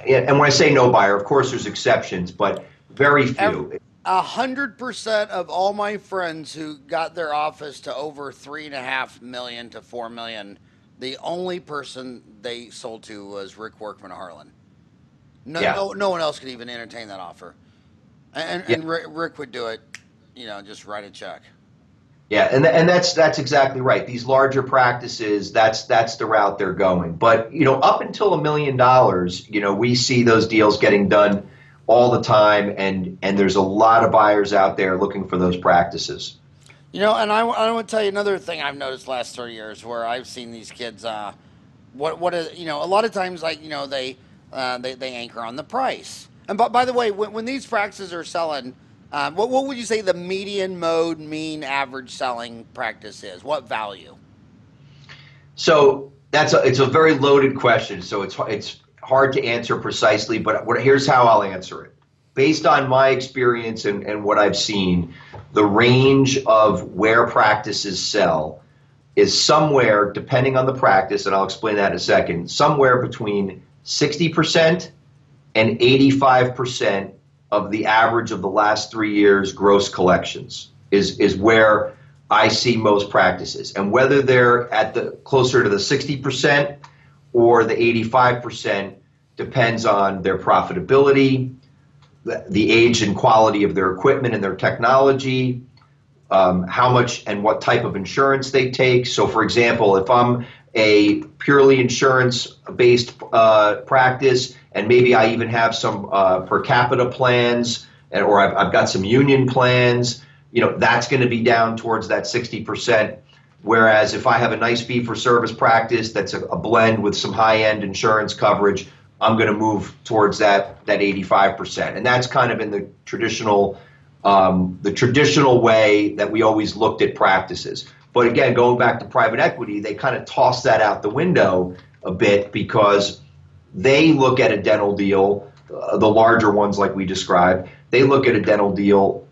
and when I say no buyer, of course there's exceptions, but very few. 100% of all my friends who got their office to over $3.5 million to $4 million, the only person they sold to was Rick Workman of Harlan. No one else could even entertain that offer, and Rick would do it, just write a check. Yeah, and that's exactly right. These larger practices, that's the route they're going. But up until $1 million, we see those deals getting done all the time, and there's a lot of buyers out there looking for those practices. And I want to tell you another thing I've noticed last 30 years where I've seen these kids. A lot of times they anchor on the price. And by the way, when these practices are selling, what would you say the median mode mean average selling practice is? What value? So it's a very loaded question. So it's hard to answer precisely, but here's how I'll answer it. Based on my experience and what I've seen, the range of where practices sell is somewhere, depending on the practice, and I'll explain that in a second, somewhere between 60% and 85% of the average of the last 3 years gross collections is where I see most practices. And whether they're at the closer to the 60% or the 85% depends on their profitability, the age and quality of their equipment and their technology, how much and what type of insurance they take. So, for example, if I'm a purely insurance-based practice, and maybe I even have some per capita plans, or I've got some union plans, that's going to be down towards that 60%. Whereas if I have a nice fee-for-service practice that's a blend with some high-end insurance coverage, I'm going to move towards that 85%. And that's kind of in the traditional way that we always looked at practices. But again, going back to private equity, they kind of toss that out the window a bit because they look at a dental deal, the larger ones like we described, they look at a dental deal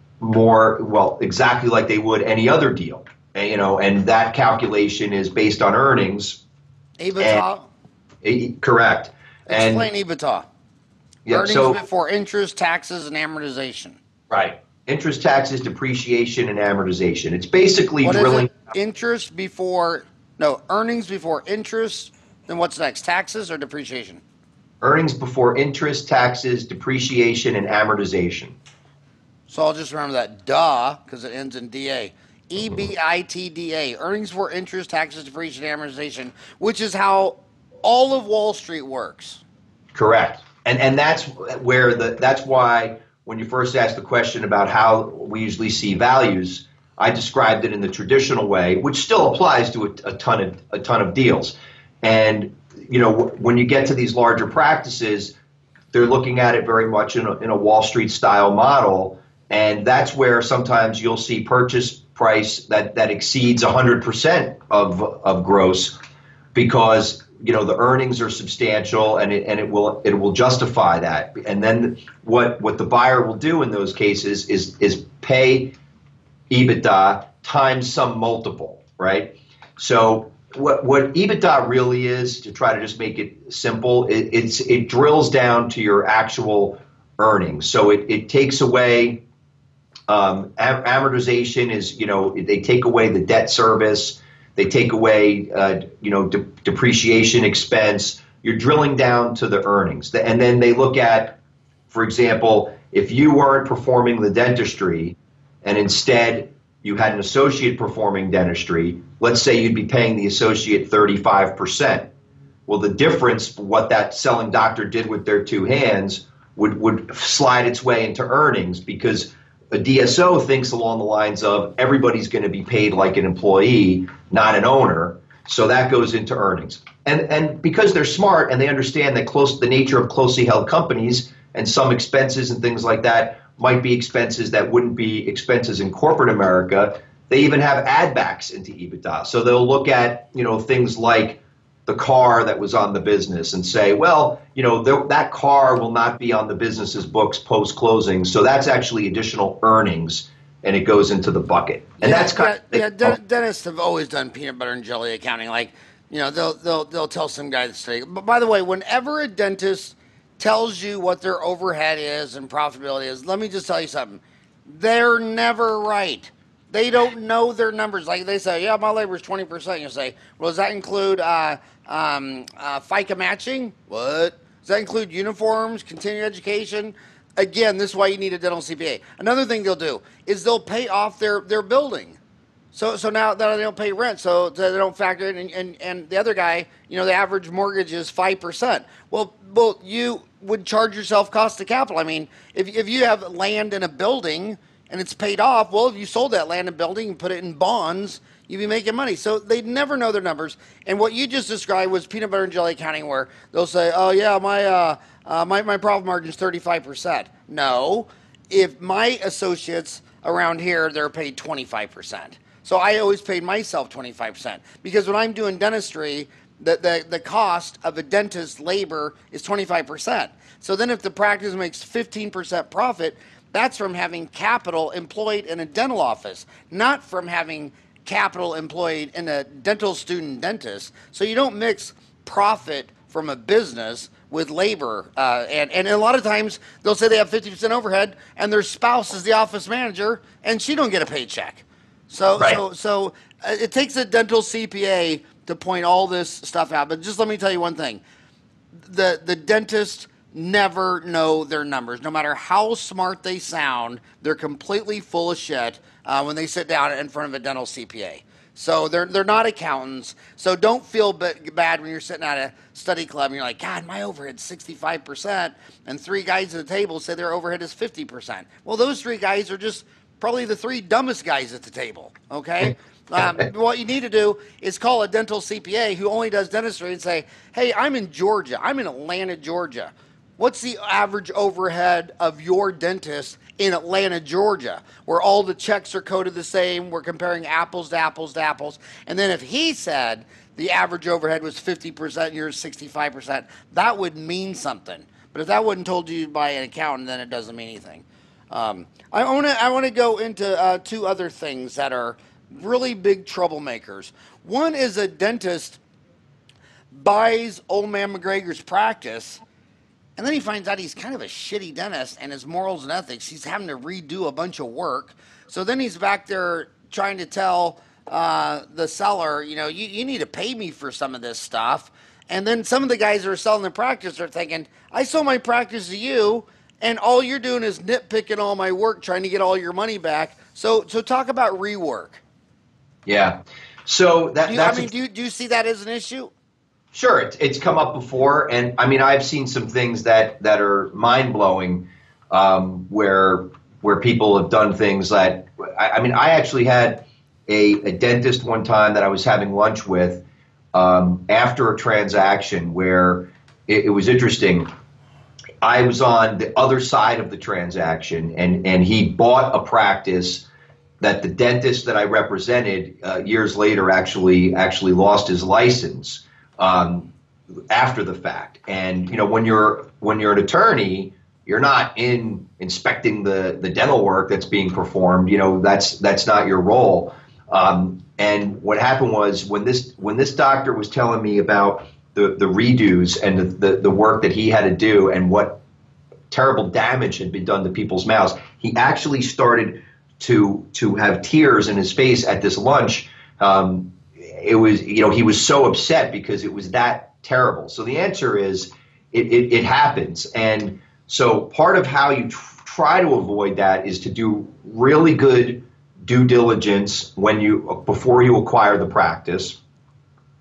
exactly like they would any other deal. And that calculation is based on earnings. EBITDA? Correct. Explain EBITDA. Earnings before interest, taxes, and amortization. Right. Interest, taxes, depreciation, and amortization. It's basically What is drilling it? Interest before, no, earnings before interest. Then what's next? Taxes or depreciation? earnings before interest, taxes, depreciation, and amortization. So I'll just remember that, duh, because it ends in DA. EBITDA, earnings before interest, taxes, depreciation, and amortization, which is how all of Wall Street works. Correct. And that's where that's why when you first asked the question about how we usually see values, I described it in the traditional way, which still applies to a ton of deals. And when you get to these larger practices, they're looking at it very much in a Wall Street style model, and that's where sometimes you'll see purchase price that exceeds 100% of gross, because the earnings are substantial, and it will justify that. And then what the buyer will do in those cases is pay EBITDA times some multiple, right? So what EBITDA really is, to try to just make it simple, it drills down to your actual earnings. So it takes away amortization is, they take away the debt service, they take away depreciation expense. You're drilling down to the earnings, and then they look at, for example, if you weren't performing the dentistry and instead you had an associate performing dentistry, let's say you'd be paying the associate 35%. Well, the difference, what that selling doctor did with their two hands, would slide its way into earnings, because a DSO thinks along the lines of everybody's going to be paid like an employee, not an owner. So that goes into earnings. And because they're smart and they understand that the nature of closely held companies and some expenses and things like that might be expenses that wouldn't be expenses in corporate America, they even have add backs into EBITDA. So they'll look at, things like the car that was on the business and say, well, that car will not be on the business's books post closing. So that's actually additional earnings, and it goes into the bucket. And that's kind of dentists have always done peanut butter and jelly accounting. Like, they'll tell some guy that's saying. But by the way, whenever a dentist tells you what their overhead is and profitability is, let me just tell you something. They're never right. They don't know their numbers. Like they say, yeah, my labor is 20%. You say, well, does that include FICA matching? What? Does that include uniforms, continuing education? Again, this is why you need a dental CPA. Another thing they'll do is they'll pay off their building. So now that they don't pay rent, so they don't factor in, and the other guy, the average mortgage is 5%. Well, you would charge yourself cost of capital. I mean, if you have land in a building and it's paid off, well, if you sold that land and building and put it in bonds, you'd be making money. So they never know their numbers. And what you just described was peanut butter and jelly accounting, where they'll say, oh yeah, my profit margin is 35%. No, if my associates around here, they're paid 25%. So I always paid myself 25%, because when I'm doing dentistry, the cost of a dentist's labor is 25%. So then if the practice makes 15% profit, that's from having capital employed in a dental office, not from having capital employed in a dental student dentist. So you don't mix profit from a business with labor. And a lot of times they'll say they have 50% overhead and their spouse is the office manager and she don't get a paycheck. So it takes a dental CPA to point all this stuff out. But just let me tell you one thing. The dentists never know their numbers. No matter how smart they sound, they're completely full of shit when they sit down in front of a dental CPA. So they're not accountants. So don't feel bad when you're sitting at a study club and you're like, God, my overhead's 65%, and three guys at the table say their overhead is 50%. Well, those three guys are just probably the three dumbest guys at the table, okay? What you need to do is call a dental CPA who only does dentistry and say, hey, I'm in Georgia. I'm in Atlanta, Georgia. What's the average overhead of your dentist in Atlanta, Georgia, where all the checks are coded the same? We're comparing apples to apples to apples. And then if he said the average overhead was 50%, yours 65%, that would mean something. But if that wasn't told to you by an accountant, then it doesn't mean anything. I want to go into two other things that are really big troublemakers. One is a dentist buys old man McGregor's practice, And then he finds out he's kind of a shitty dentist, and his morals and ethics, he's having to redo a bunch of work. So then he's back there trying to tell the seller, you need to pay me for some of this stuff. And then some of the guys that are selling the practice are thinking, I sold my practice to you, and all you're doing is nitpicking all my work, trying to get all your money back. So talk about rework. Yeah. So do you see that as an issue? Sure, it's come up before, and I mean I've seen some things that are mind blowing, where people have done things that I actually had a dentist one time that I was having lunch with after a transaction where it was interesting. I was on the other side of the transaction, and he bought a practice that the dentist that I represented years later actually lost his license after the fact. And when you're an attorney, you're not inspecting the dental work that's being performed. That's not your role. And what happened was when this doctor was telling me about the redos and the work that he had to do and what terrible damage had been done to people's mouths, he actually started to have tears in his face at this lunch. It was, he was so upset because it was that terrible. So the answer is it happens. And so part of how you try to avoid that is to do really good due diligence before you acquire the practice.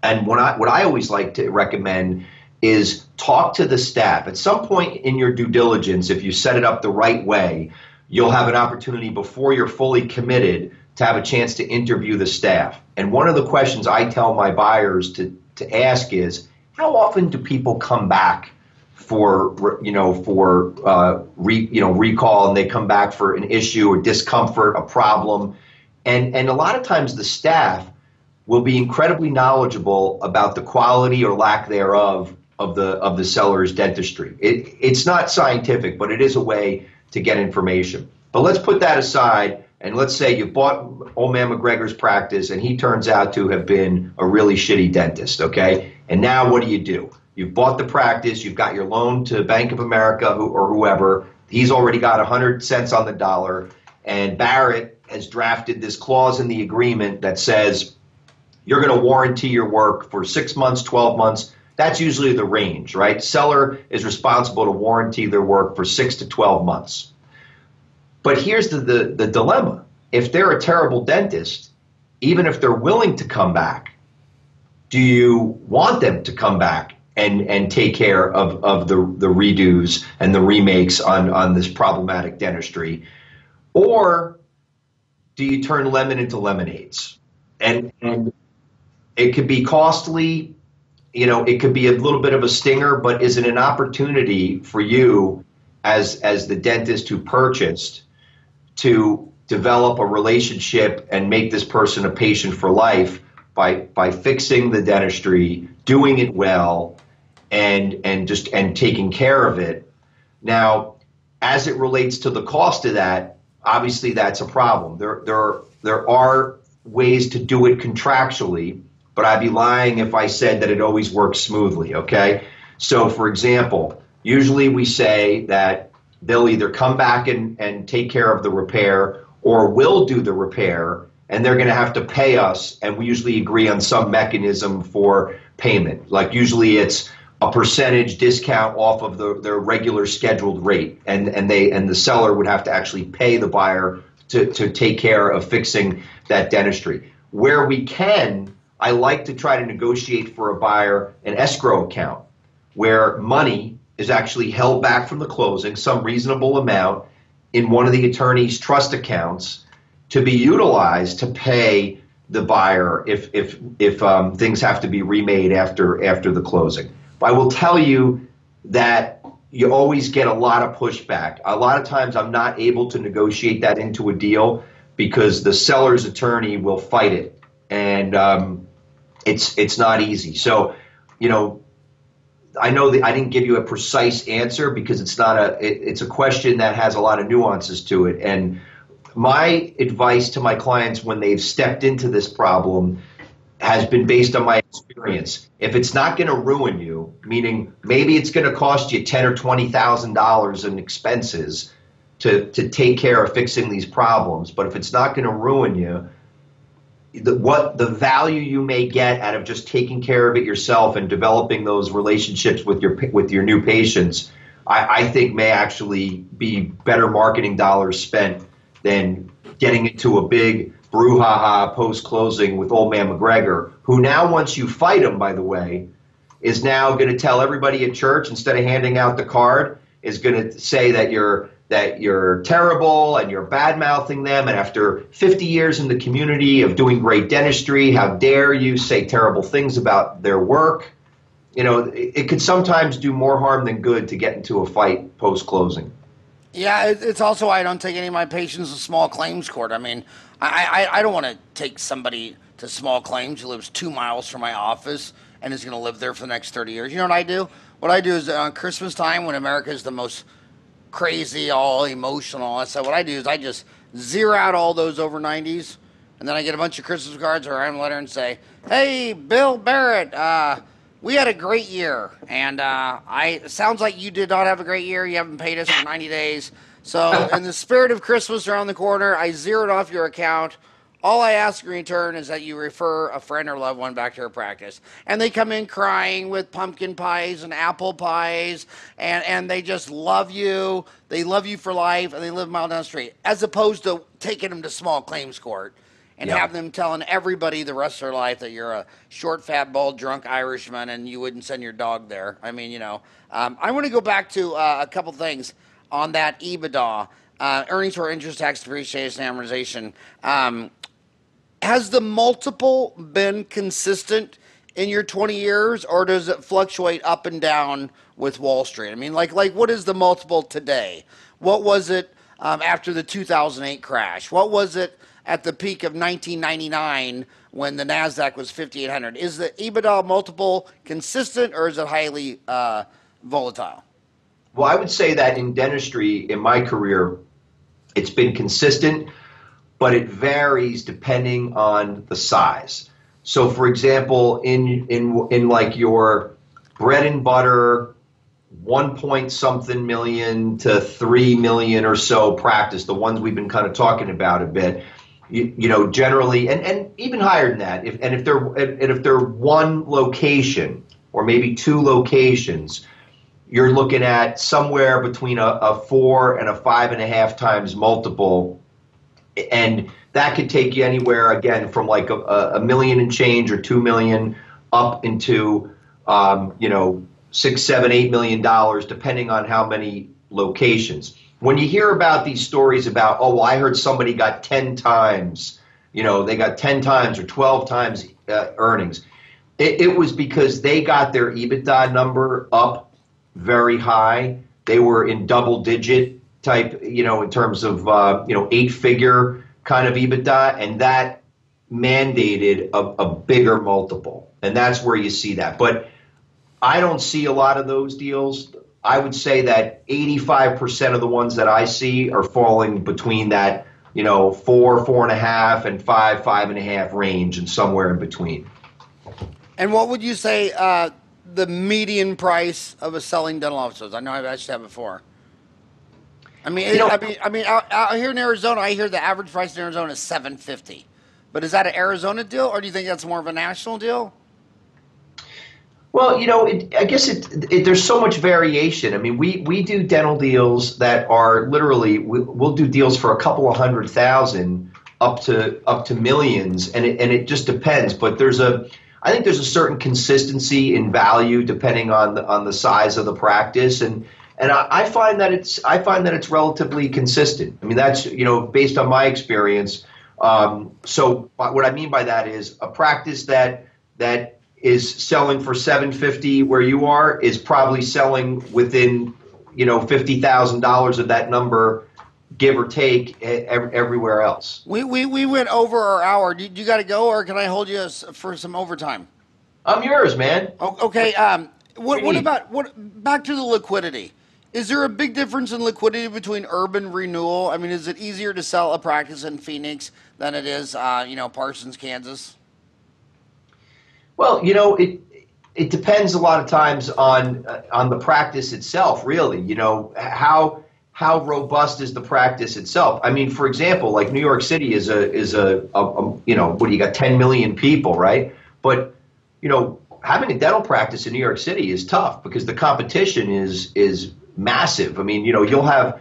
And what I always like to recommend is talk to the staff. At some point in your due diligence, if you set it up the right way, you'll have an opportunity before you're fully committed to have a chance to interview the staff. And one of the questions I tell my buyers to ask is, how often do people come back for recall, and they come back for an issue, a discomfort, a problem? And a lot of times the staff will be incredibly knowledgeable about the quality or lack thereof of the seller's dentistry. It's not scientific, but it is a way to get information. But let's put that aside, and let's say you bought old man McGregor's practice and he turns out to have been a really shitty dentist, okay? And now what do? You've bought the practice, you've got your loan to Bank of America or whoever, he's already got 100 cents on the dollar, and Barrett has drafted this clause in the agreement that says you're going to warranty your work for 6 months, 12 months. That's usually the range, right? Seller is responsible to warranty their work for 6 to 12 months. But here's the dilemma. If they're a terrible dentist, even if they're willing to come back, do you want them to come back and take care of the redos and the remakes on this problematic dentistry? Or do you turn lemon into lemonades? And it could be costly, it could be a little bit of a stinger, but is it an opportunity for you as the dentist who purchased to develop a relationship and make this person a patient for life by fixing the dentistry, doing it well, and taking care of it? Now, as it relates to the cost of that, obviously that's a problem. There are ways to do it contractually, but I'd be lying if I said that it always works smoothly, okay? So, for example, usually we say that they'll either come back and take care of the repair, or we'll do the repair, and they're going to have to pay us, and we usually agree on some mechanism for payment. Like usually it's a percentage discount off of their regular scheduled rate, and the seller would have to actually pay the buyer to take care of fixing that dentistry. Where we can, I like to try to negotiate for a buyer an escrow account where money is actually held back from the closing, some reasonable amount, in one of the attorney's trust accounts to be utilized to pay the buyer if things have to be remade after the closing. But I will tell you that you always get a lot of pushback. A lot of times I'm not able to negotiate that into a deal because the seller's attorney will fight it, and it's not easy. So, I know that I didn't give you a precise answer because it's a question that has a lot of nuances to it. And my advice to my clients when they've stepped into this problem has been based on my experience. If it's not going to ruin you, meaning maybe it's going to cost you $10,000 or $20,000 in expenses to take care of fixing these problems, but if it's not going to ruin you, the value you may get out of just taking care of it yourself and developing those relationships with your new patients, I think may actually be better marketing dollars spent than getting into a big brouhaha post-closing with old man McGregor, who now, once you fight him, by the way, is now going to tell everybody at church, instead of handing out the card, is going to say that you're terrible and you're bad-mouthing them. And after 50 years in the community of doing great dentistry, how dare you say terrible things about their work? You know, it could sometimes do more harm than good to get into a fight post-closing. Yeah, it's also why I don't take any of my patients to small claims court. I mean, I don't want to take somebody to small claims who lives 2 miles from my office and is going to live there for the next 30 years. You know what I do? What I do is on Christmas time, when America is the most crazy, all emotional, so what I do is I just zero out all those over 90s, and then I get a bunch of Christmas cards or I'm letter and say, "Hey, Bill Barrett, we had a great year, and it sounds like you did not have a great year. You haven't paid us for 90 days. So in the spirit of Christmas around the corner, I zeroed off your account. All I ask in return is that you refer a friend or loved one back to your practice." And they come in crying with pumpkin pies and apple pies, and they just love you. They love you for life, and they live a mile down the street, as opposed to taking them to small claims court and have them telling everybody the rest of their life that you're a short, fat, bald, drunk Irishman and you wouldn't send your dog there. I mean, I want to go back to a couple things on that EBITDA, earnings for interest, tax, depreciation, amortization. Has the multiple been consistent in your 20 years, or does it fluctuate up and down with Wall Street? I mean, like what is the multiple today? What was it after the 2008 crash? What was it at the peak of 1999 when the NASDAQ was 5,800? Is the EBITDA multiple consistent, or is it highly volatile? Well, I would say that in dentistry, in my career, it's been consistent, but it varies depending on the size. So, for example, in like your bread and butter, 1 point something million to 3 million or so practice, the ones we've been kind of talking about a bit, generally, and even higher than that, if they're one location or maybe two locations, you're looking at somewhere between a 4 and a 5.5 times multiple, and that could take you anywhere again from like a million and change or 2 million up into $6, $7, $8 million, depending on how many locations. When you hear about these stories about, oh, well, I heard somebody got 10 times, they got 10 times or 12 times earnings, it was because they got their EBITDA number up very high. They were in double digit type, in terms of, 8-figure kind of EBITDA, and that mandated a bigger multiple. And that's where you see that. But I don't see a lot of those deals. I would say that 85% of the ones that I see are falling between that, 4, 4.5, and 5, 5.5 range, and somewhere in between. And what would you say the median price of a selling dental office? I know I've asked that before. I mean, out here in Arizona, I hear the average price in Arizona is $750. But is that an Arizona deal, or do you think that's more of a national deal? Well, I guess there's so much variation. I mean, we do dental deals that are literally, we'll do deals for a couple of 100,000 up to millions, and it just depends. But I think there's a certain consistency in value depending on the size of the practice, and I find that it's relatively consistent. I mean, that's based on my experience. So what I mean by that is a practice that is selling for $750 where you are is probably selling within $50,000 of that number, give or take, everywhere else. We went over our hour. You got to go, or can I hold you for some overtime? I'm yours, man. Okay. What about back to the liquidity? Is there a big difference in liquidity between urban renewal? I mean, is it easier to sell a practice in Phoenix than it is, Parsons, Kansas? Well, it depends a lot of times on the practice itself, really. How robust is the practice itself? I mean, for example, like New York City is a what do you got, 10 million people, right? But having a dental practice in New York City is tough because the competition is massive. I mean, you'll have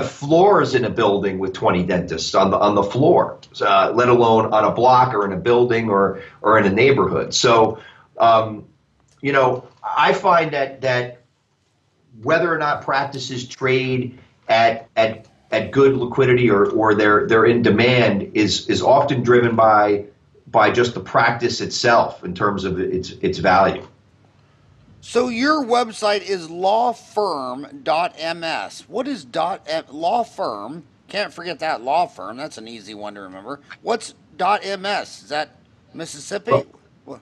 floors in a building with 20 dentists on the floor, let alone on a block or in a building or in a neighborhood. So, I find that whether or not practices trade at good liquidity or they're in demand is often driven by just the practice itself in terms of its value. So your website is lawfirm.ms. What is law firm? Can't forget that law firm. That's an easy one to remember. What's .ms? Is that Mississippi?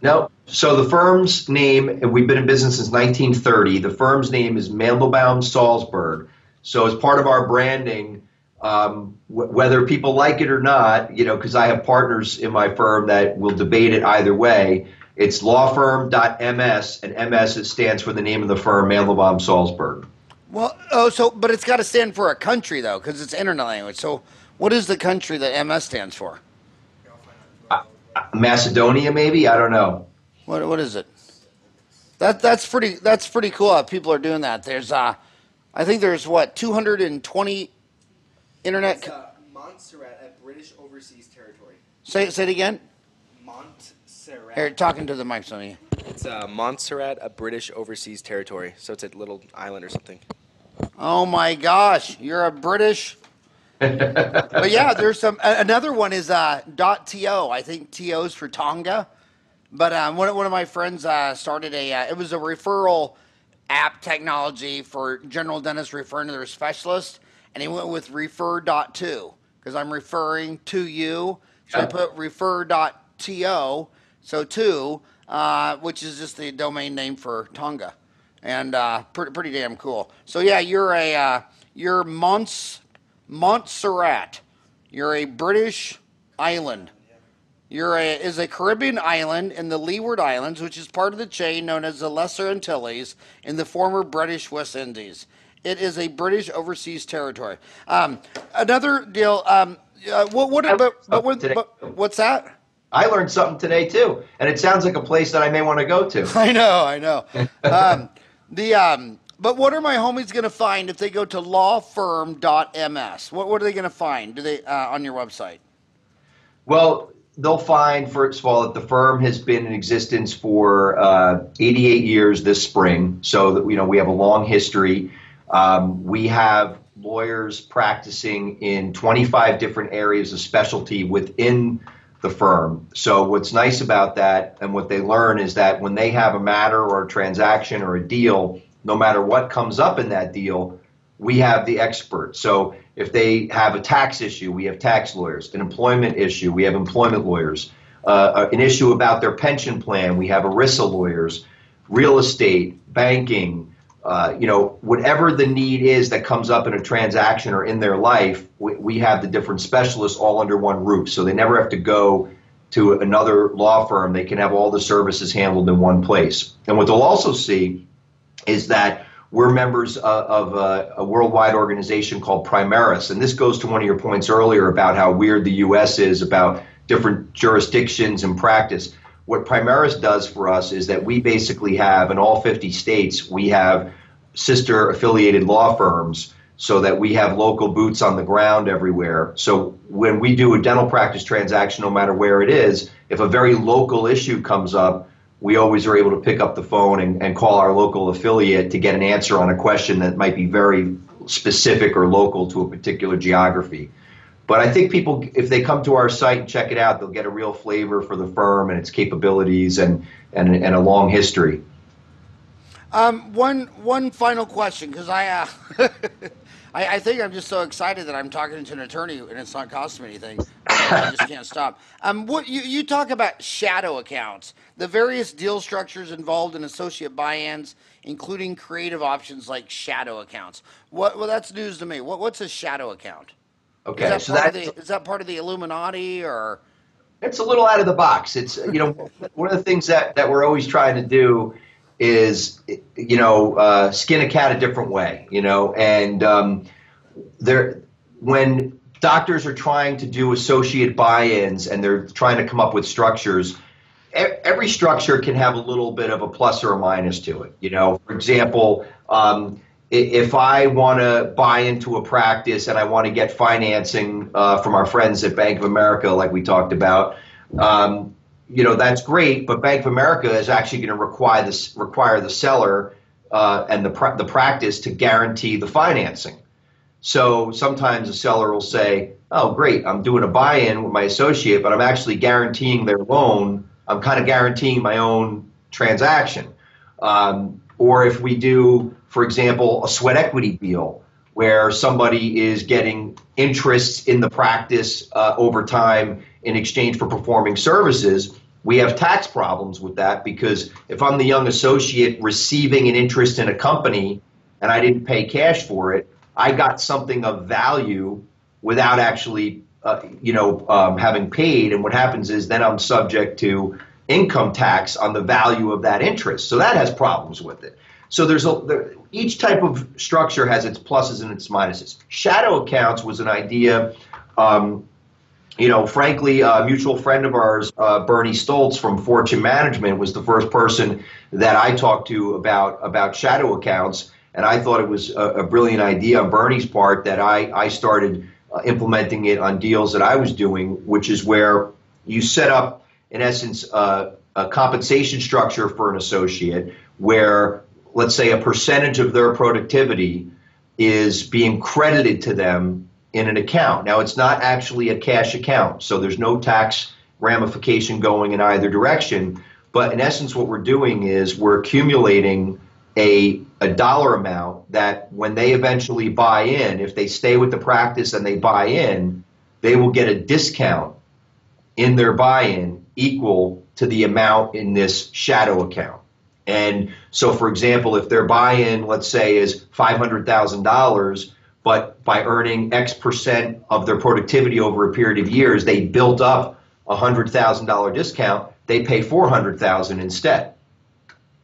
No. So the firm's name, and we've been in business since 1930. The firm's name is Mandelbaum Salsburg. So as part of our branding, whether people like it or not, because I have partners in my firm that will debate it either way, it's lawfirm.ms, and MS stands for the name of the firm, Mandelbaum Salsburg. Well, but it's got to stand for a country, though, because it's internet language. So what is the country that MS stands for? Macedonia, maybe? I don't know. What is it? That's pretty cool. People are doing that. There's I think there's 220 internet. It's Montserrat at British Overseas Territory. Say it again. Montserrat. Here, talking to the mic, Sonny. It's Montserrat, a British Overseas Territory. So it's a little island or something. Oh my gosh, you're a British. But yeah, there's another one is .to. I think TO's for Tonga. But one of my friends started it was a referral app technology for general dentists referring to their specialist, and he went with refer.to because I'm referring to you. So I put refer.to, so to, which is just the domain name for Tonga, and pretty damn cool. So yeah, you're Montserrat. You're a British island. Is a Caribbean island in the Leeward Islands, which is part of the chain known as the Lesser Antilles in the former British West Indies. It is a British overseas territory. Another deal. What's that? I learned something today too, and it sounds like a place that I may want to go to. I know. But what are my homies going to find if they go to lawfirm.ms? What are they going to find? Do they on your website? Well, they'll find, first of all, that the firm has been in existence for 88 years this spring. So that we have a long history. We have lawyers practicing in 25 different areas of specialty within the firm. So what's nice about that, and what they learn, is that when they have a matter or a transaction or a deal, no matter what comes up in that deal, we have the expert. So if they have a tax issue, we have tax lawyers. An employment issue, we have employment lawyers. An issue about their pension plan, we have ERISA lawyers. Real estate, banking, whatever the need is that comes up in a transaction or in their life, we have the different specialists all under one roof. So they never have to go to another law firm. They can have all the services handled in one place. And what they'll also see is that we're members of a worldwide organization called Primaris. And this goes to one of your points earlier about how weird the U.S. is about different jurisdictions and practice. What Primaris does for us is that we basically have, in all 50 states, we have sister affiliated law firms so that we have local boots on the ground everywhere. So when we do a dental practice transaction, no matter where it is, if a very local issue comes up, we always are able to pick up the phone and call our local affiliate to get an answer on a question that might be very specific or local to a particular geography. But I think people, if they come to our site and check it out, they'll get a real flavor for the firm and its capabilities and a long history. One final question, because I think I'm just so excited that I'm talking to an attorney and it's not costing me anything. I just can't stop. What you talk about shadow accounts, the various deal structures involved in associate buy-ins, including creative options like shadow accounts. Well, that's news to me. What's a shadow account? Okay, is that part of the Illuminati or? It's a little out of the box. It's, one of the things that we're always trying to do is, skin a cat a different way, and there, when doctors are trying to do associate buy-ins and they're trying to come up with structures, every structure can have a little bit of a plus or a minus to it. For example, if I want to buy into a practice and I want to get financing from our friends at Bank of America, like we talked about, that's great. But Bank of America is actually going to require the seller and the practice to guarantee the financing. So sometimes the seller will say, "Oh, great, I'm doing a buy-in with my associate, but I'm actually guaranteeing their loan. I'm kind of guaranteeing my own transaction." Or if we do, for example, a sweat equity deal where somebody is getting interest in the practice over time in exchange for performing services, we have tax problems with that, because if I'm the young associate receiving an interest in a company and I didn't pay cash for it, I got something of value without actually, having paid. And what happens is then I'm subject to income tax on the value of that interest. So that has problems with it. So each type of structure has its pluses and its minuses. Shadow accounts was an idea. Frankly, a mutual friend of ours, Bernie Stoltz from Fortune Management, was the first person that I talked to about shadow accounts. And I thought it was a brilliant idea on Bernie's part that I started implementing it on deals that I was doing, which is where you set up, in essence, a compensation structure for an associate where, let's say, a percentage of their productivity is being credited to them in an account. Now, it's not actually a cash account, so there's no tax ramification going in either direction. But in essence, what we're doing is we're accumulating a dollar amount that when they eventually buy in, if they stay with the practice and they buy in, they will get a discount in their buy-in equal to the amount in this shadow account. And so, for example, if their buy-in, let's say, is $500,000, but by earning X percent of their productivity over a period of years, they built up a $100,000 discount, they pay $400,000 instead.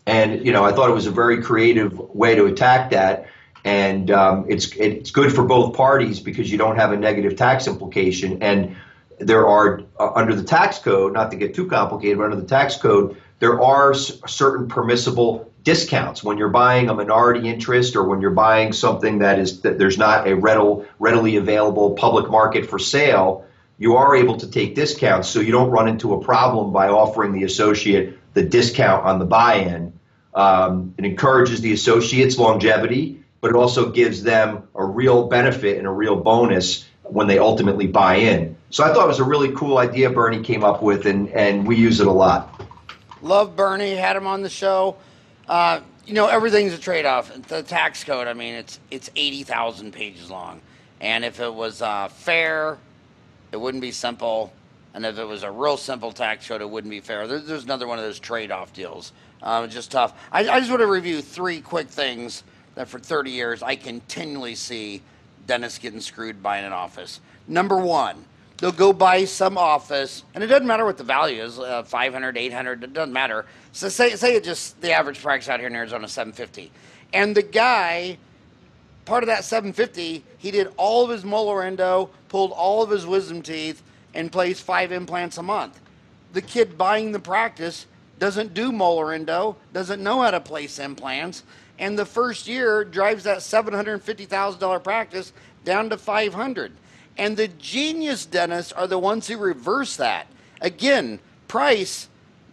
And, I thought it was a very creative way to attack that. And it's good for both parties because you don't have a negative tax implication. And there are, under the tax code, not to get too complicated, but under the tax code, there are certain permissible discounts when you're buying a minority interest or when you're buying something that there's not a readily available public market for sale. You are able to take discounts, so you don't run into a problem by offering the associate the discount on the buy-in. It encourages the associates' longevity, but it also gives them a real benefit and a real bonus when they ultimately buy in. So I thought it was a really cool idea Bernie came up with, and we use it a lot. Love Bernie, had him on the show. Everything's a trade-off. The tax code, it's 80,000 pages long. And if it was fair, it wouldn't be simple. And if it was a real simple tax code, it wouldn't be fair. There's another one of those trade-off deals. It's just tough. I just want to review three quick things that for 30 years I continually see dentists getting screwed by in an office. Number one, they'll go buy some office, and it doesn't matter what the value is, 500, 800, it doesn't matter. So say it just, the average practice out here in Arizona is 750. And the guy, part of that 750, he did all of his molar endo, pulled all of his wisdom teeth, and placed 5 implants a month. The kid buying the practice doesn't do molar endo, doesn't know how to place implants, and the first year drives that $750,000 practice down to $500,000. And the genius dentists are the ones who reverse that. Again, price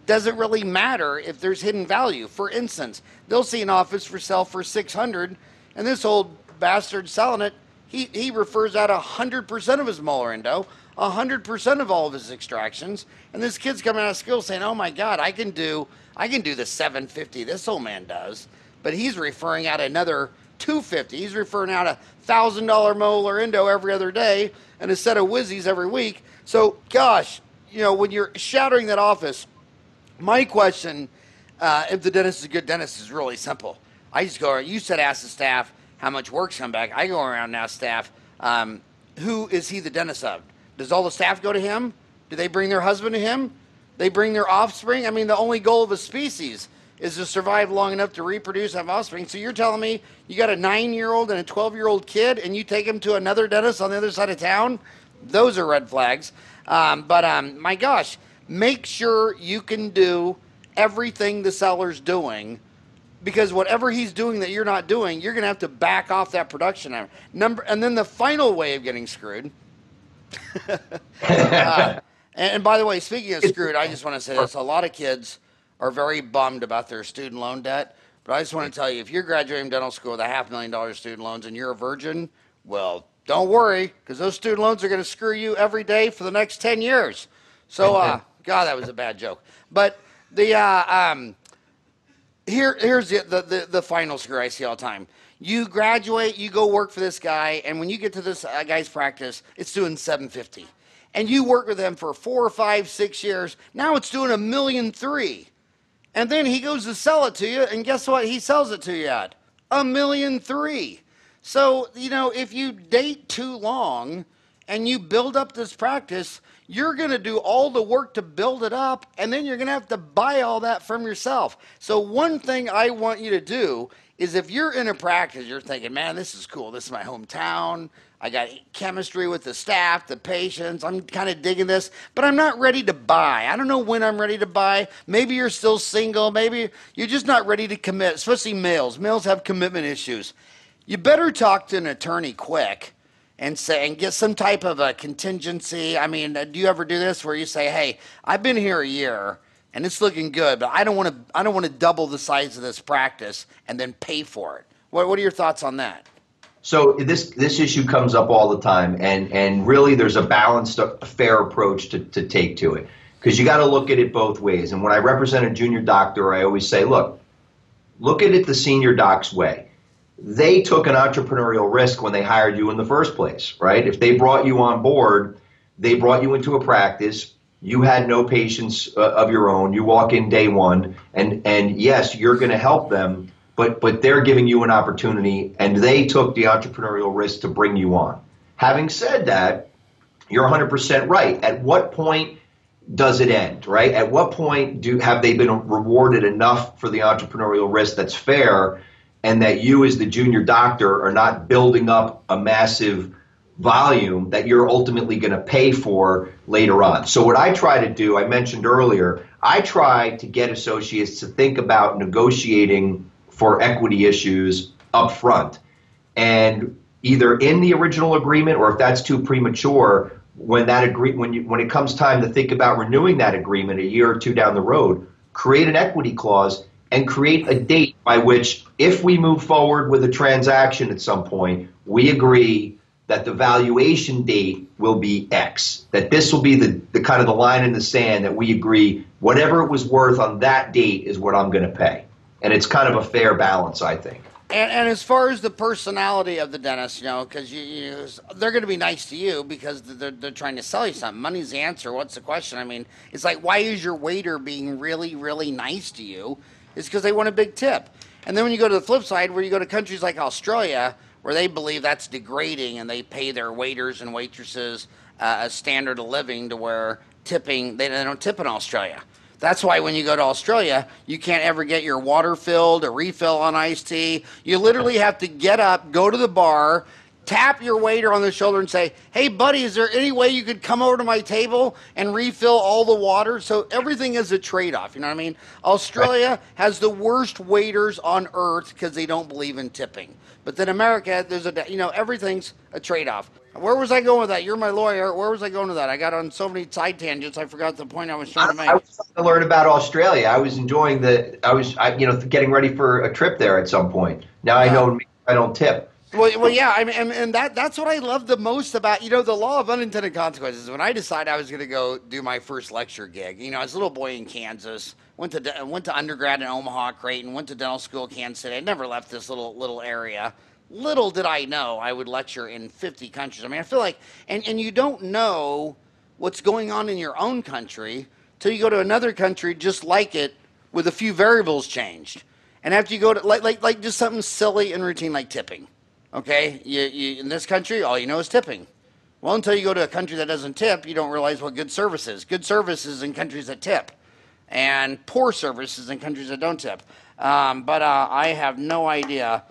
doesn't really matter if there's hidden value. For instance, they'll see an office for sale for $600,000, and this old bastard selling it, he refers out 100% of his molar endo, 100% of all of his extractions, and this kid's coming out of school saying, "Oh my God, I can do the 750 this old man does," but he's referring out another 250. He's referring out $1,000 molar endo every other day and a set of whizzies every week. So, gosh, when you're shadowing that office, my question, if the dentist is a good dentist, is really simple. I just go, you said ask the staff how much work's come back. I go around and ask staff, who is he the dentist of? Does all the staff go to him? Do they bring their husband to him? They bring their offspring? I mean, the only goal of a species is to survive long enough to reproduce and have offspring. So you're telling me you got a 9-year-old and a 12-year-old kid and you take him to another dentist on the other side of town? Those are red flags. My gosh, make sure you can do everything the seller's doing, because whatever he's doing that you're not doing, you're going to have to back off that production number. And then the final way of getting screwed. And by the way, speaking of screwed, I just want to say this. A lot of kids are very bummed about their student loan debt. But I just want to tell you, if you're graduating dental school with $500,000 student loans and you're a virgin, well, don't worry, because those student loans are going to screw you every day for the next 10 years. So, God, that was a bad joke. But the here's the final screw I see all the time. You graduate, you go work for this guy, and when you get to this guy's practice, it's doing $750,000. And you work with him for 4, 5, 6 years. Now it's doing $1.3 million. And then he goes to sell it to you, and guess what? He sells it to you at $1.3 million. So, if you date too long and you build up this practice, you're going to do all the work to build it up, and then you're going to have to buy all that from yourself. So one thing I want you to do is, if you're in a practice, you're thinking, man, this is cool. This is my hometown. I got chemistry with the staff, the patients. I'm kind of digging this, but I'm not ready to buy. I don't know when I'm ready to buy. Maybe you're still single. Maybe you're just not ready to commit, especially males. Males have commitment issues. You better talk to an attorney quick and get some type of a contingency. I mean, do you ever do this where you say, hey, I've been here a year and it's looking good, but I don't want to double the size of this practice and then pay for it. What are your thoughts on that? So this issue comes up all the time, and really there's a balanced, fair approach to take to it, because you got to look at it both ways. And when I represent a junior doctor, I always say, look at it the senior doc's way. They took an entrepreneurial risk when they hired you in the first place, right? If they brought you on board, they brought you into a practice, you had no patients of your own, you walk in day one, and yes, you're going to help them, but they're giving you an opportunity, and they took the entrepreneurial risk to bring you on. Having said that, you're 100% right. At what point does it end, right? At what point have they been rewarded enough for the entrepreneurial risk that's fair, and that you as the junior doctor are not building up a massive volume that you're ultimately going to pay for later on? So what I try to do, I mentioned earlier, I try to get associates to think about negotiating for equity issues up front. And either in the original agreement, or if that's too premature, when it comes time to think about renewing that agreement a year or two down the road, create an equity clause and create a date by which, if we move forward with a transaction at some point, we agree that the valuation date will be X, that this will be the kind of the line in the sand that we agree whatever it was worth on that date is what I'm going to pay. And it's kind of a fair balance, I think. And as far as the personality of the dentist, because they're going to be nice to you because they're trying to sell you something. Money's the answer. What's the question? I mean, it's like, why is your waiter being really, really nice to you? It's because they want a big tip. And then when you go to the flip side, where you go to countries like Australia, where they believe that's degrading, and they pay their waiters and waitresses a standard of living to where tipping, they don't tip in Australia. That's why when you go to Australia, you can't ever get your water filled, a refill on iced tea. You literally have to get up, go to the bar, tap your waiter on the shoulder and say, hey, buddy, is there any way you could come over to my table and refill all the water? So everything is a trade-off, you know what I mean? Australia has the worst waiters on earth because they don't believe in tipping. But then America, everything's a trade-off. Where was I going with that? You're my lawyer. Where was I going with that? I got on so many side tangents, I forgot the point I was trying to make. I was trying to learn about Australia. I was enjoying getting ready for a trip there at some point. Now I know I don't tip. Well, yeah. I mean, and that's what I love the most about, the law of unintended consequences. When I decided I was going to go do my first lecture gig, I was a little boy in Kansas, went to undergrad in Omaha, Creighton, went to dental school in Kansas City. I never left this little area. Little did I know I would lecture in 50 countries. I mean, I feel like, and you don't know what's going on in your own country till you go to another country just like it with a few variables changed. And after you go to, like just something silly and routine like tipping, okay? You in this country, all you know is tipping. Well, until you go to a country that doesn't tip, you don't realize what good service is. Good service is in countries that tip, and poor service is in countries that don't tip. But I have no idea.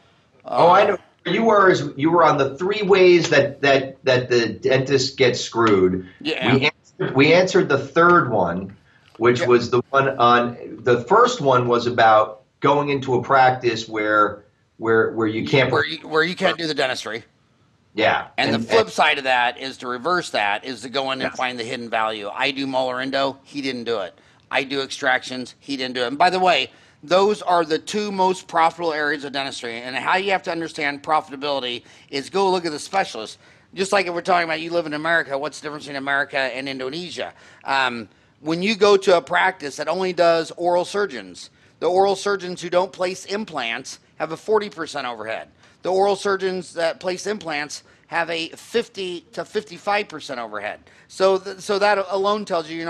Oh, I know. You were on the three ways that the dentist gets screwed. Yeah. We answered the third one, which was the one on the first one was about going into a practice where you can't where you can't do the dentistry. Yeah. And the flip side of that is to reverse that, is to go in and find the hidden value. I do molar endo, he didn't do it. I do extractions, he didn't do it. And by the way, those are the two most profitable areas of dentistry. And how you have to understand profitability is go look at the specialist. Just like if we're talking about you live in America, what's the difference between America and Indonesia? When you go to a practice that only does oral surgeons, the oral surgeons who don't place implants have a 40% overhead. The oral surgeons that place implants have a 50 to 55% overhead. So that alone tells you you're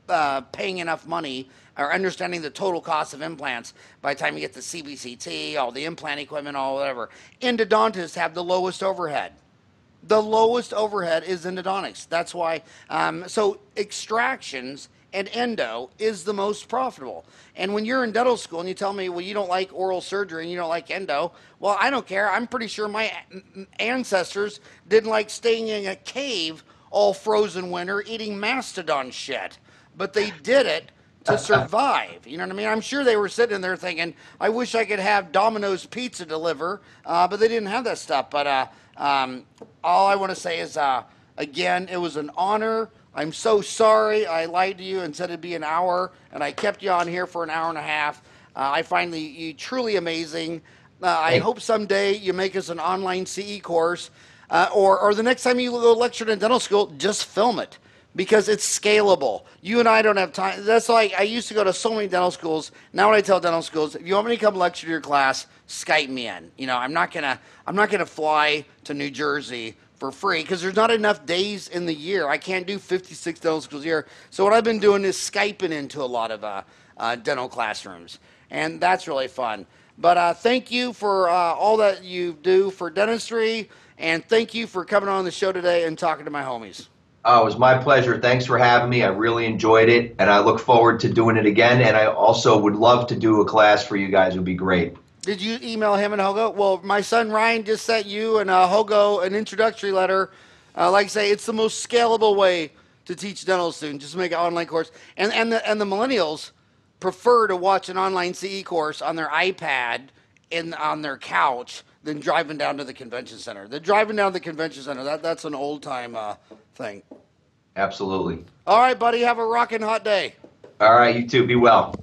not paying enough money or understanding the total cost of implants by the time you get the CBCT, all the implant equipment, all whatever. Endodontists have the lowest overhead. The lowest overhead is endodontics. That's why. So extractions and endo is the most profitable. And when you're in dental school and you tell me, well, you don't like oral surgery and you don't like endo, well, I don't care. I'm pretty sure my ancestors didn't like staying in a cave all frozen winter eating mastodon shit. But they did it to survive. You know what I mean? I'm sure they were sitting there thinking, I wish I could have Domino's pizza deliver, but they didn't have that stuff. But all I want to say is, again, it was an honor. I'm so sorry I lied to you and said it'd be an hour, and I kept you on here for an hour and a half. I find you truly amazing. I hope someday you make us an online CE course, or the next time you go lecture in dental school, just film it. Because it's scalable. You and I don't have time. That's like, I used to go to so many dental schools. Now what I tell dental schools, if you want me to come lecture to your class, Skype me in. You know, I'm not gonna fly to New Jersey for free because there's not enough days in the year. I can't do 56 dental schools a year. So what I've been doing is Skyping into a lot of dental classrooms. And that's really fun. But thank you for all that you do for dentistry. And thank you for coming on the show today and talking to my homies. Oh, it was my pleasure. Thanks for having me. I really enjoyed it, and I look forward to doing it again. And I also would love to do a class for you guys. It would be great. Did you email him and Hogo? Well, my son Ryan just sent you and Hogo an introductory letter. Like I say, it's the most scalable way to teach dental students. Just make an online course. And the millennials prefer to watch an online CE course on their iPad on their couch than driving down to the convention center. They're driving down to the convention center. That's an old time thing. Absolutely. All right, buddy. Have a rockin' hot day. All right, you too. Be well.